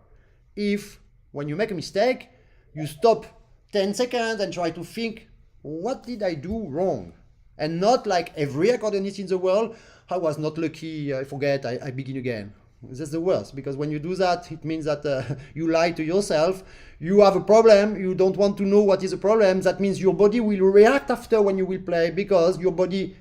If, when you make a mistake, you stop 10 seconds and try to think, what did I do wrong? And not like every accordionist in the world, I was not lucky, I forget, I begin again. That's the worst, because when you do that, it means that you lie to yourself, you have a problem, you don't want to know what is the problem, that means your body will react after when you will play, because your body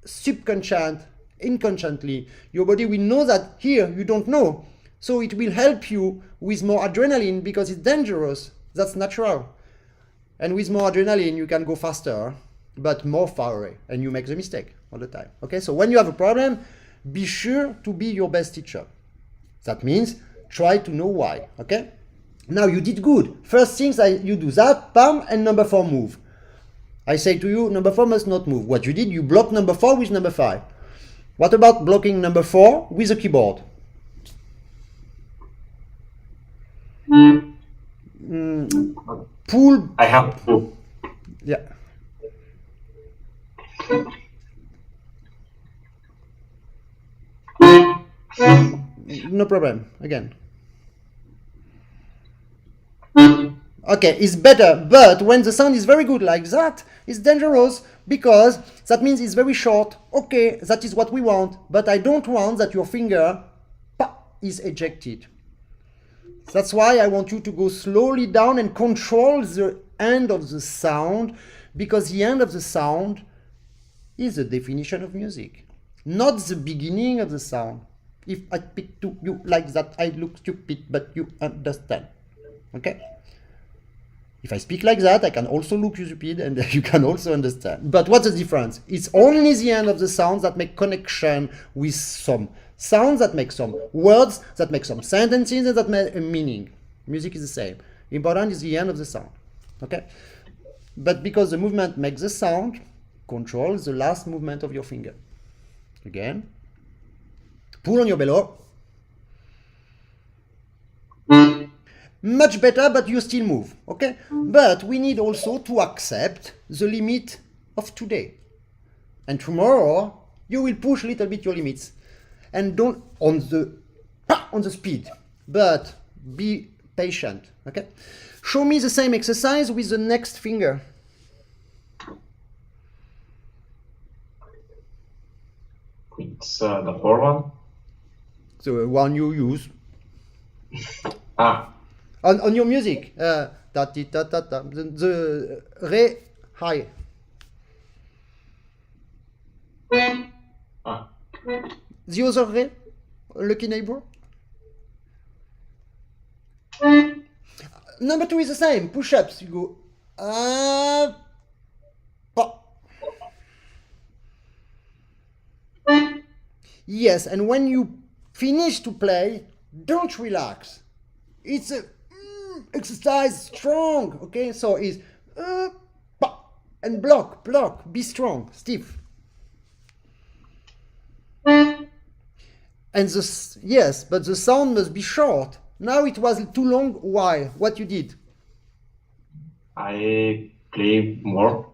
inconsciently, your body will know that here you don't know. So it will help you with more adrenaline because it's dangerous, that's natural. And with more adrenaline, you can go faster, but more far away, and you make the mistake all the time. Okay, so when you have a problem, be sure to be your best teacher. That means try to know why. Okay, now you did good. First things you do that, bam, and number 4 move. I say to you, number 4 must not move. What you did, you block number 4 with number 5. What about blocking number 4 with a keyboard? Pull. I have to. Yeah. No problem. Again. Okay, it's better, but when the sound is very good like that, it's dangerous because that means it's very short. Okay, that is what we want, but I don't want that your finger is ejected. That's why I want you to go slowly down and control the end of the sound, because the end of the sound is the definition of music, not the beginning of the sound. If I speak to you like that, I look stupid, but you understand. Okay? If I speak like that, I can also look stupid and you can also understand. But what's the difference? It's only the end of the sounds that make connection with some sounds, that make some words, that make some sentences, and that make a meaning. Music is the same. Important is the end of the sound. Okay? But because the movement makes the sound, control the last movement of your finger. Again. Pull on your bellow. Much better, but you still move, okay? But we need also to accept the limit of today. And tomorrow, you will push a little bit your limits. And don't on the speed, but be patient, okay? Show me the same exercise with the next finger. It's the 4 one. The one you use. Ah. On your music, the re high. Ah. The other re, lucky neighbor? Number 2 is the same. Push-ups. You go pa. Yes, and when you finish to play, don't relax. It's a exercise strong. Okay, so it's pa, and block, be strong, stiff. And yes, but the sound must be short. Now it was too long. Why? What you did? I play more.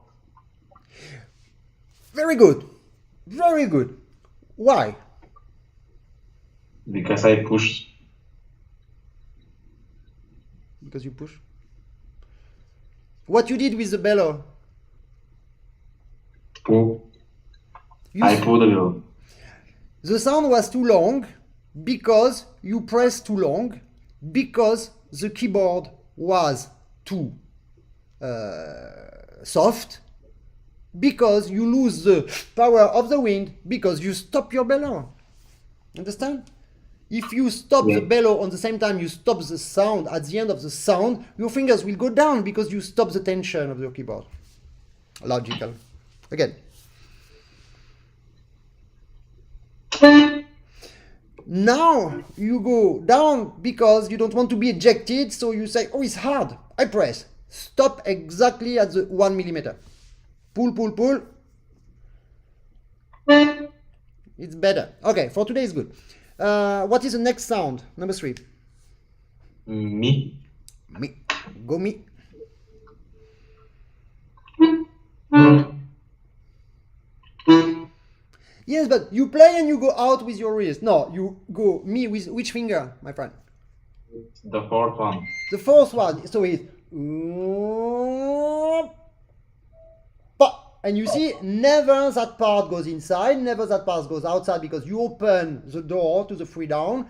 Very good. Very good. Why? Because I push. Because you push. What you did with the bellow? Pull. I pull the bellow. The sound was too long because you pressed too long, because the keyboard was too soft, because you lose the power of the wind, because you stop your bellow. Understand? If you stop the bellow on the same time you stop the sound, at the end of the sound, your fingers will go down because you stop the tension of your keyboard. Logical. Again. Now you go down because you don't want to be ejected, so you say, oh, it's hard. I press. Stop exactly at the 1 millimeter. Pull, pull, pull. It's better. Okay, for today is good. What is the next sound? Number 3. Me. Me. Go me. Yes, but you play and you go out with your wrist. No, you go me with which finger, my friend? The fourth one. The fourth one. So it's and you see, never that part goes inside, never that part goes outside, because you open the door to the free down,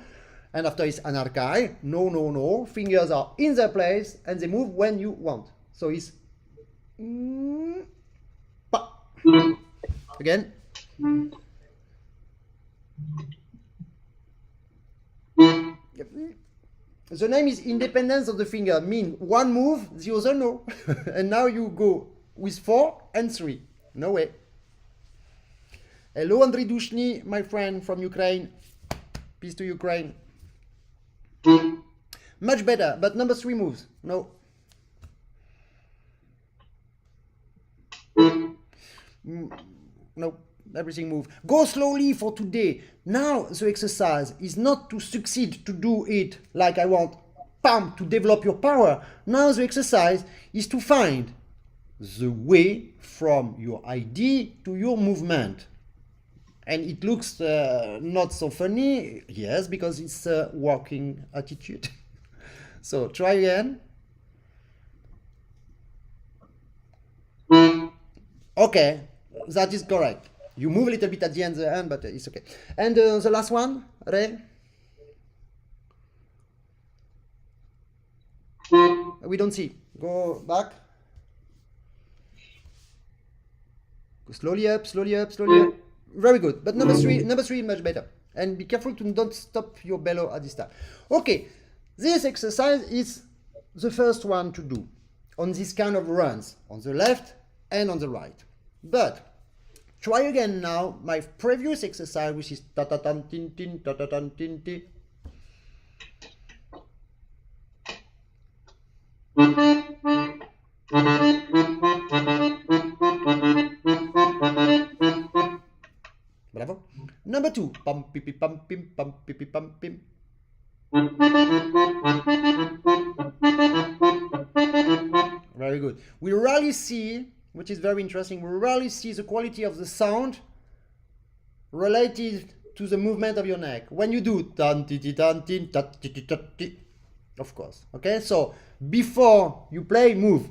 and after it's an archive. No, no, no. Fingers are in their place and they move when you want. So it's again. The name is independence of the finger. Mean one move, the other no. And now you go with 4 and 3. No way. Hello, Andriy Dushny, my friend from Ukraine. Peace to Ukraine. Much better, but number 3 moves. No. No, everything move. Go slowly for today. Now the exercise is not to succeed to do it like I want, bam, to develop your power. Now the exercise is to find the way from your idea to your movement. And it looks not so funny, yes, because it's a walking attitude. So try again. Okay, that is correct. You move a little bit at the end, but it's okay. And the last one, Ray? We don't see. Go back. Go slowly up, slowly up, slowly up. Very good. But number three is much better. And be careful to don't stop your bellow at this time. Okay, this exercise is the first one to do on this kind of runs, on the left and on the right. But try again now my previous exercise, which is ta-ta-tan-tin-tin, ta-ta-tan-tin-tin. Bravo. Number 2. Pam pipi pam pim pam pipi pam pim. Very good. We rarely see, which is very interesting, we rarely see the quality of the sound related to the movement of your neck. When you do tan ti ti tan tin ta ti ti ta ti, of course. Okay, so before you play, move,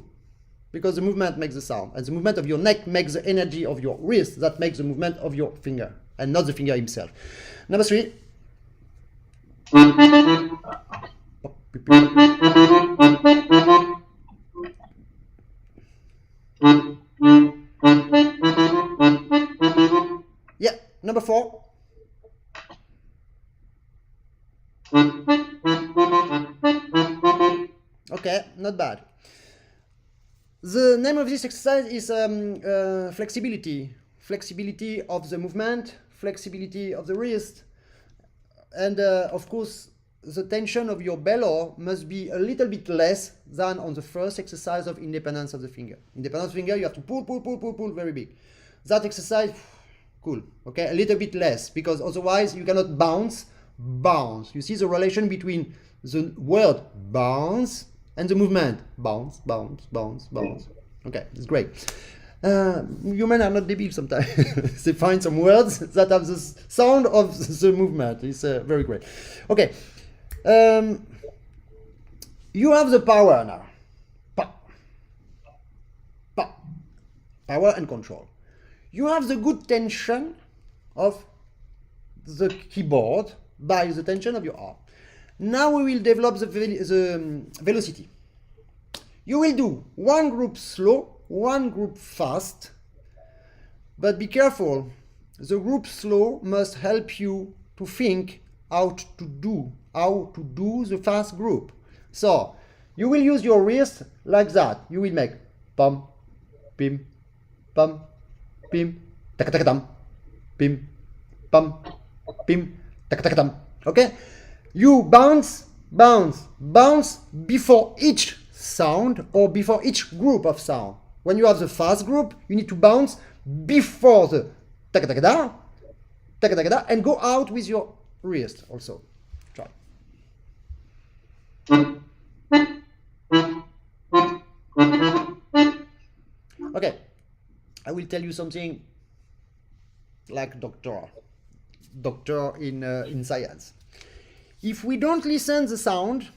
because the movement makes the sound, and the movement of your neck makes the energy of your wrist that makes the movement of your finger, and not the finger himself. Number 3. Yeah, number 4. not bad. The name of this exercise is flexibility. Flexibility of the movement, flexibility of the wrist, and of course the tension of your bellow must be a little bit less than on the first exercise of independence of the finger. Independence of the finger, you have to pull very big. That exercise, cool, okay, a little bit less, because otherwise you cannot bounce. You see the relation between the word bounce and the movement. Bounce. Okay, it's great. Humans are not debil sometimes. They find some words that have the sound of the movement. It's very great. Okay. You have the power now. Power and control. You have the good tension of the keyboard by the tension of your arm. Now we will develop the velocity. You will do one group slow, one group fast, but be careful. The group slow must help you to think how to do the fast group. So you will use your wrist like that. You will make pum, pim, pum, pim, tak tak tam, pim, pum, pim, tak tak tam. Okay? You bounce before each sound or before each group of sound. When you have the fast group, you need to bounce before the tak tak da, and go out with your wrist also. Try. Okay, I will tell you something like doctor in science. If we don't listen the sound,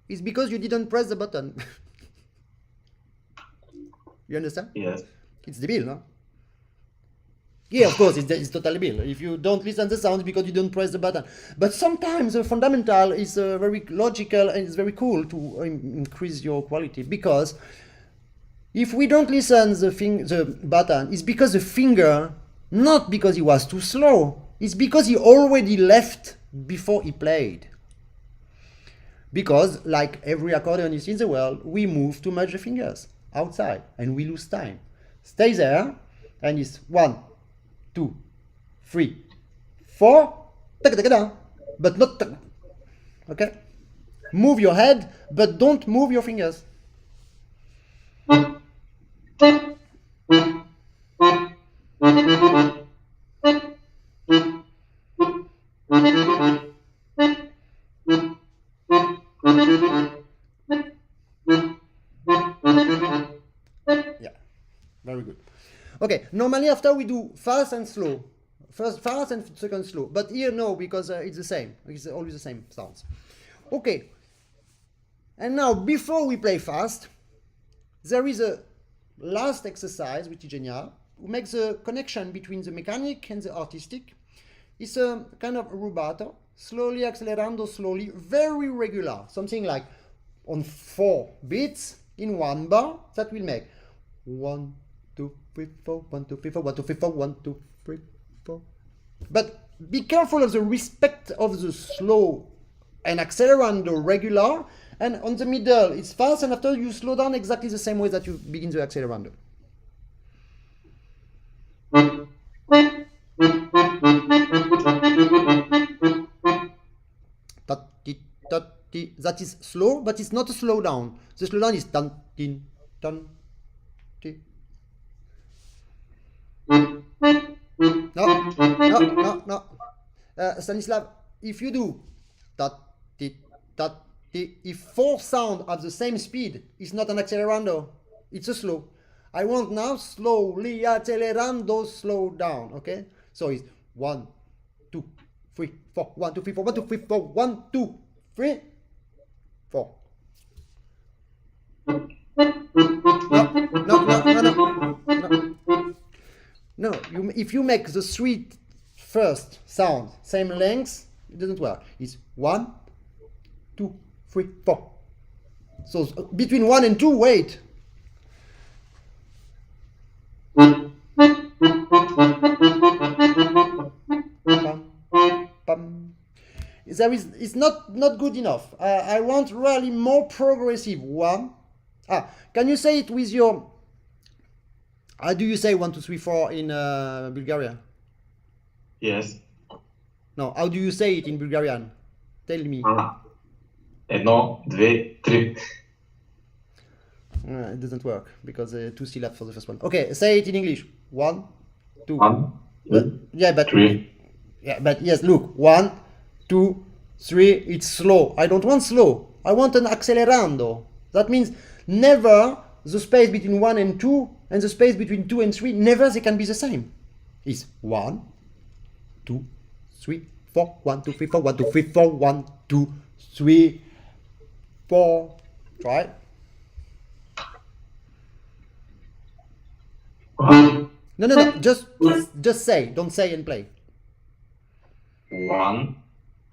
it's because you didn't press the button. You understand? Yes. It's debil, no? Yeah, of course, it's totally debil. If you don't listen to the sound, because you don't press the button. But sometimes the fundamental is very logical and it's very cool to increase your quality, because if we don't listen the button, it's because the finger, not because he was too slow, it's because he already left before he played. Because, like every accordionist in the world, we move too much the fingers outside and we lose time. Stay there, and it's 1, 2, 3, 4, but not, okay? Move your head, but don't move your fingers. Yeah, very good. Okay, normally after we do fast and slow. First fast and second slow. But here no, because it's the same. It's always the same sounds. Okay. And now, before we play fast, there is a last exercise with Eugenia who makes a connection between the mechanic and the artistic. It's a kind of rubato, slowly accelerando, slowly, very regular. Something like on 4 beats in 1 bar that will make 1, 2, 3, 4, 1, 2, 3, 4, 1, 2, 3, 4, 1, 2, 3, 4. But be careful of the respect of the slow and accelerando regular, and on the middle it's fast, and after you slow down exactly the same way that you begin the accelerando. That is slow, but it's not a slow down. The slow down is dun, din, dun, ti. No. Stanislav, if you do tat, ti, if 4 sounds have the same speed, it's not an accelerando, it's a slow. I want now slowly accelerando, slow down, okay? So it's 1, 2, 3, 4, 1, 2, 3, 4, 1, 2, 3, 4, 1, 2, 3, 4. No, if you make the 3 first sound same length, it doesn't work. It's 1, 2, 3, 4. So between 1 and 2, wait. Pum, pum. it's not good enough. I want really more progressive. One. Can you say it with your? How do you say 1, 2, 3, 4 in Bulgarian? Yes. No. How do you say it in Bulgarian? Tell me. Едно, две, три. It doesn't work because 2 syllables for the first one. Okay, say it in English. 1, 2. 1, 2, Yeah, but 3. yeah, but yes. Look, 1, 2, 3. It's slow. I don't want slow. I want an accelerando. That means never the space between 1 and 2 and the space between 2 and 3. Never they can be the same. It's 1, 2, 3, 4. 1, 2, 3, 4. 1, 2, 3, 4. 1, 2, 3, 4. Try. No. Just say. Don't say and play. 1,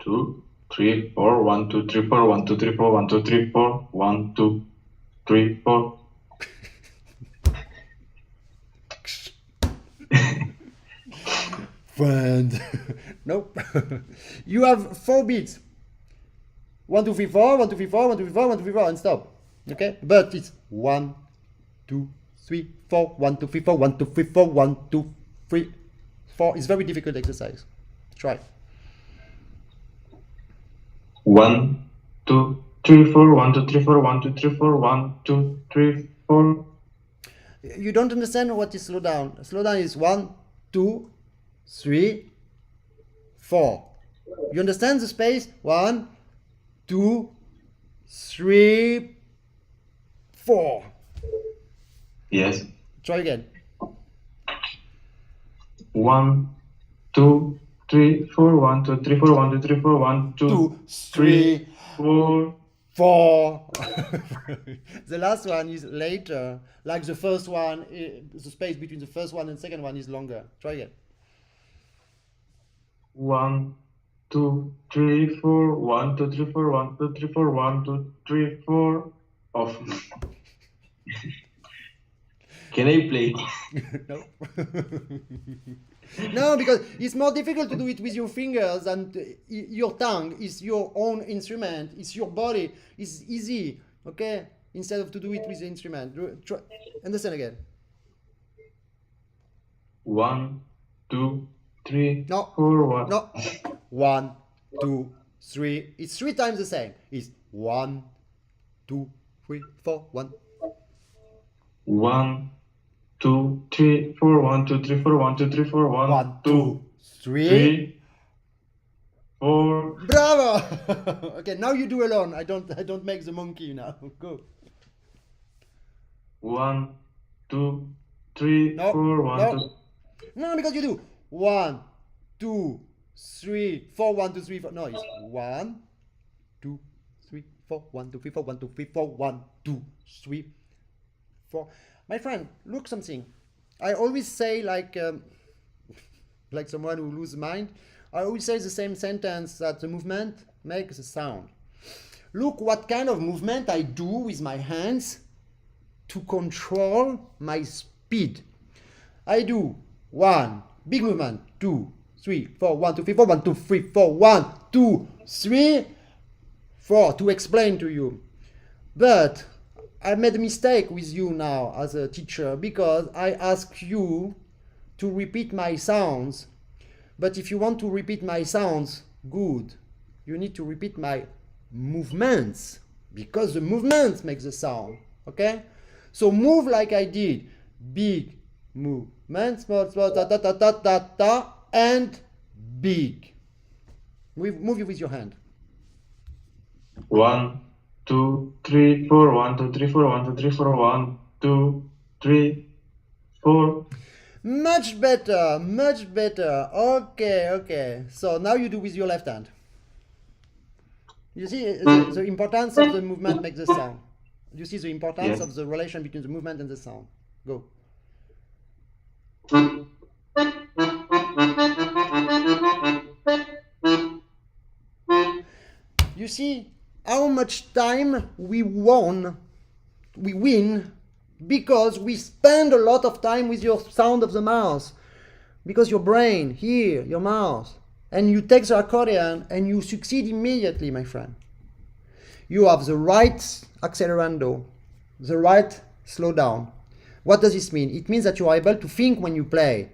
2, 3, 4. 1, 2, 3, 4. 1, 2, 3, 4. 1, 2, 3, 4. 1, 2, 3, 4. Friend. Nope. You have 4 beats. 1, 2, 3, 4. 1, 2, 3, 4. 1, 2, 3, 4. 1, 2, 3, 4, and stop. Okay? But it's 1, 2, 3, 4. 1, 2, 3, 4. 1, 2, 3, 4. 1, 2, 3, 4. It's very difficult exercise. Try. 1, 2, 3, 4. 1, 2, 3, 4. 1, 2, 3, 4. 1, 2, 3, 4. You don't understand what is slow down. Slow down is 1, 2, 3, 4. You understand the space? 1, 2, 3, 4. Yes. Try again. 1, 2, 3, 4. 1, 2, 3, 4. 1, 2, 3, 4. 1, 2, 3, 4. 4. The last one is later. Like the first one, the space between the first one and second one is longer. Try again. 1, 2, 3, 4. 1, 2, 3, 4. 1, 2, 3, 4. 1, 2, 3, 4. Off. Can I play? No. No, because it's more difficult to do it with your fingers and your tongue is your own instrument. It's your body. It's easy, okay? Instead of to do it with the instrument. Try, understand again. 1, 2, 3, No. 4. 1. No. 1, 2, 3. It's 3 times the same. It's 1, 2, 3, 4. 1. 1, 2, 3, 4. 1, 2, 3, 4. 1, 2, 3, 4. 1, 2, 3, 4. Bravo! Okay, now you do alone. I don't make the monkey now. Go. 1, 2, 3, No. 4. 1, No. 2. No, because you do 1, 2, 3, 4. 1, 2, 3, 4. No, it's 1, 2, 3, 4. 1, 2, 3, 4. 1, 2, 3, 4. 1, 2, 3, 4. My friend, look something. I always say like someone who loses mind. I always say the same sentence that the movement makes a sound. Look what kind of movement I do with my hands to control my speed. I do 1, big movement, 2, 3, 4, 1, 2, 3, 4, 1, 2, 3, 4, 1, 2, 3, 4 to explain to you. But I made a mistake with you now as a teacher because I ask you to repeat my sounds. But if you want to repeat my sounds, good. You need to repeat my movements because the movements make the sound. Okay? So move like I did. Big movement, small, ta ta ta ta ta ta, and big. Move it with your hand. 1, 2, 3, 4. 1, 2, 3, 4. 1, 2, 3, 4. 1, 2, 3, 4. Much better, much better. Okay. So now you do with your left hand. You see the importance of the movement makes the sound. You see the importance of the relation between the movement and the sound. Go. You see how much time we win because we spend a lot of time with your sound of the mouth. Because your brain, here, your mouth, and you take the accordion and you succeed immediately, my friend. You have the right accelerando, the right slowdown. What does this mean? It means that you are able to think when you play.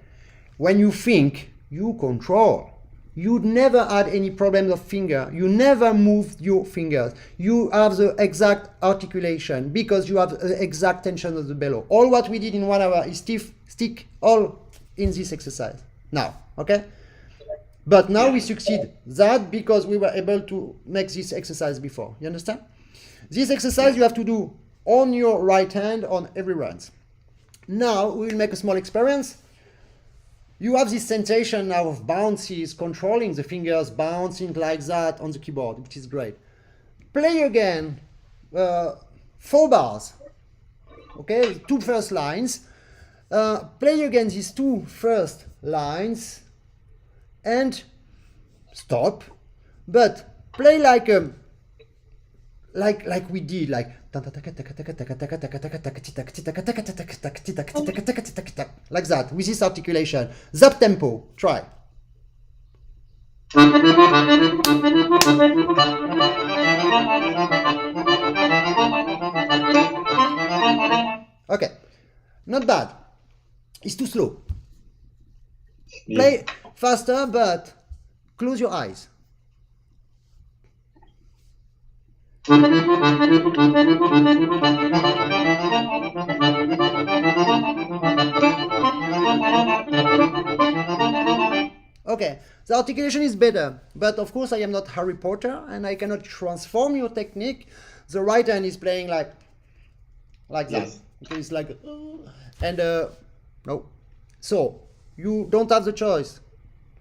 When you think, you control. You never had any problems of finger. You never moved your fingers. You have the exact articulation because you have the exact tension of the bellow. All what we did in 1 hour is stick all in this exercise. Now, okay? But now we succeed that because we were able to make this exercise before. You understand? This exercise you have to do on your right hand on every round. Now we will make a small experience. You have this sensation now of bounces, controlling the fingers, bouncing like that on the keyboard, which is great. Play again 4 bars. Okay, 2 first lines. Play again these 2 first lines and stop, but play like we did, like like that, with this articulation. Zap tempo, try. Okay, not bad. It's too slow. Play faster, but close your eyes. Okay, the articulation is better, but of course I am not Harry Potter and I cannot transform your technique. The right hand is playing like that. Yes. Okay, it's like, and no. So you don't have the choice,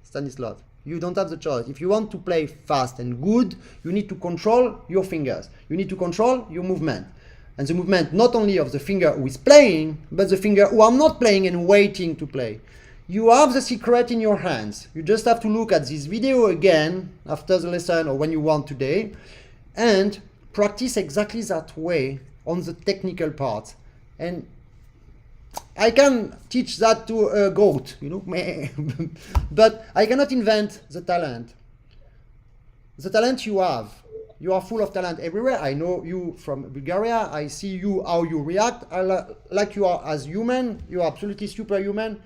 Stanislav. You don't have the choice. If you want to play fast and good, you need to control your fingers. You need to control your movement. And the movement not only of the finger who is playing, but the finger who are not playing and waiting to play. You have the secret in your hands. You just have to look at this video again after the lesson or when you want today and practice exactly that way on the technical part. And I can teach that to a goat, you know, but I cannot invent the talent. The talent you have. You are full of talent everywhere. I know you from Bulgaria. I see you, how you react. Like you are as human. You are absolutely superhuman.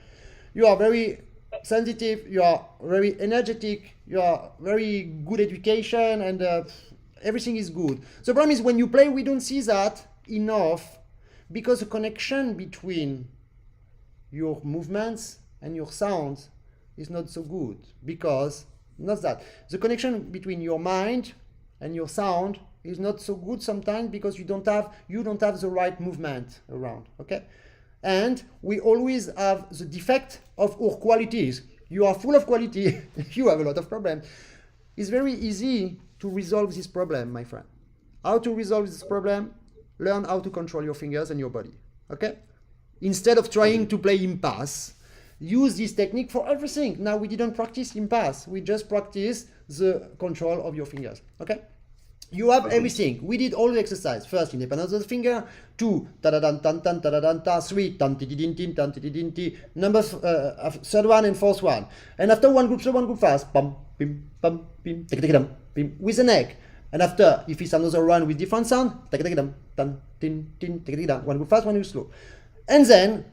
You are very sensitive. You are very energetic. You are very good education and everything is good. The problem is when you play, we don't see that enough because the connection between your movements and your sounds is not so good because not that the connection between your mind and your sound is not so good sometimes because you don't have the right movement around. Okay, and we always have the defect of our qualities. You are full of quality. You have a lot of problems. It's very easy to resolve this problem, my friend. How to resolve this problem? Learn how to control your fingers and your body. Okay, instead of trying to play Impasse, use this technique for everything. Now we didn't practice Impasse. We just practice the control of your fingers. Okay, you have everything. We did all the exercise. First, independence of the finger. 2, ta-da-dan, tan, tan, ta-da-dan, ta. 3, tan-ti-di-din-tin, tan-ti-di-din-ti. Number third one and fourth one. And after one group slow, one group fast. Pum, pim, pum, pim, tek-tek-dam, pim, with the neck. And after, if it's another run with different sound, tek-tek-dam, tan, tin, tin, tek-tek-dam. One group fast, one group slow. And then,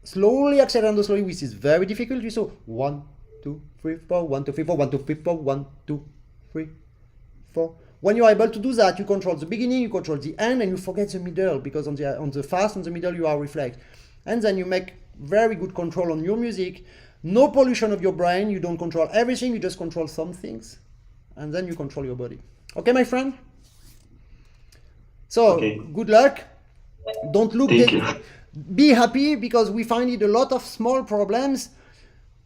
slowly accelerando slowly, which is very difficult. You saw 1, 2, 3, 4, 1, 2, 3, 4, 1, 2, 3, 4, 1, 2, 3, 4. When you are able to do that, you control the beginning, you control the end, and you forget the middle because on the fast, on the middle, you are reflex. And then you make very good control on your music. No pollution of your brain. You don't control everything. You just control some things, and then you control your body. Okay, my friend. So okay. Good luck. Don't look. Be happy because we find it a lot of small problems.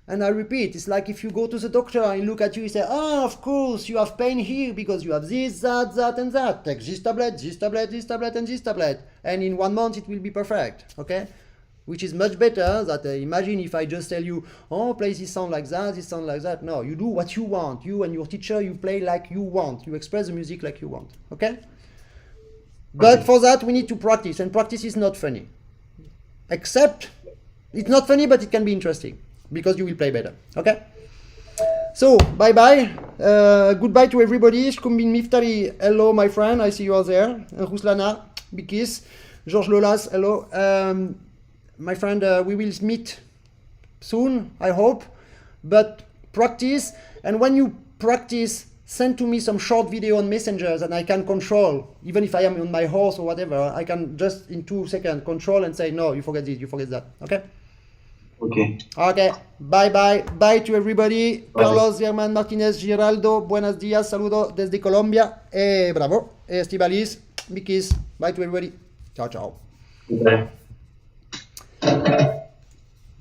And I repeat, it's like if you go to the doctor and look at you, you say, oh, of course, you have pain here because you have this, that, and that. Take this tablet, this tablet, this tablet, and this tablet. And in 1 month, it will be perfect, okay? Which is much better than imagine if I just tell you, oh, play this sound like that, this sound like that. No, you do what you want. You and your teacher, you play like you want. You express the music like you want, okay? But for that, we need to practice. And practice is not funny. Except, it's not funny, but it can be interesting. Because you will play better, okay? So, bye-bye. Goodbye to everybody. Shkumbin Miftari, hello, my friend. I see you are there. Ruslana, big kiss. Georges Lolas, hello. My friend, we will meet soon, I hope. But practice. And when you practice, send to me some short video on messengers and I can control. Even if I am on my horse or whatever, I can just in 2 seconds control and say, no, you forget this, you forget that. Okay? Okay. Okay, bye to everybody. Bye. Carlos, Germán Martínez, Giraldo, buenos días, saludo desde Colombia. Bravo. Estivalis, big kiss. Bye to everybody. Ciao, ciao. Bye.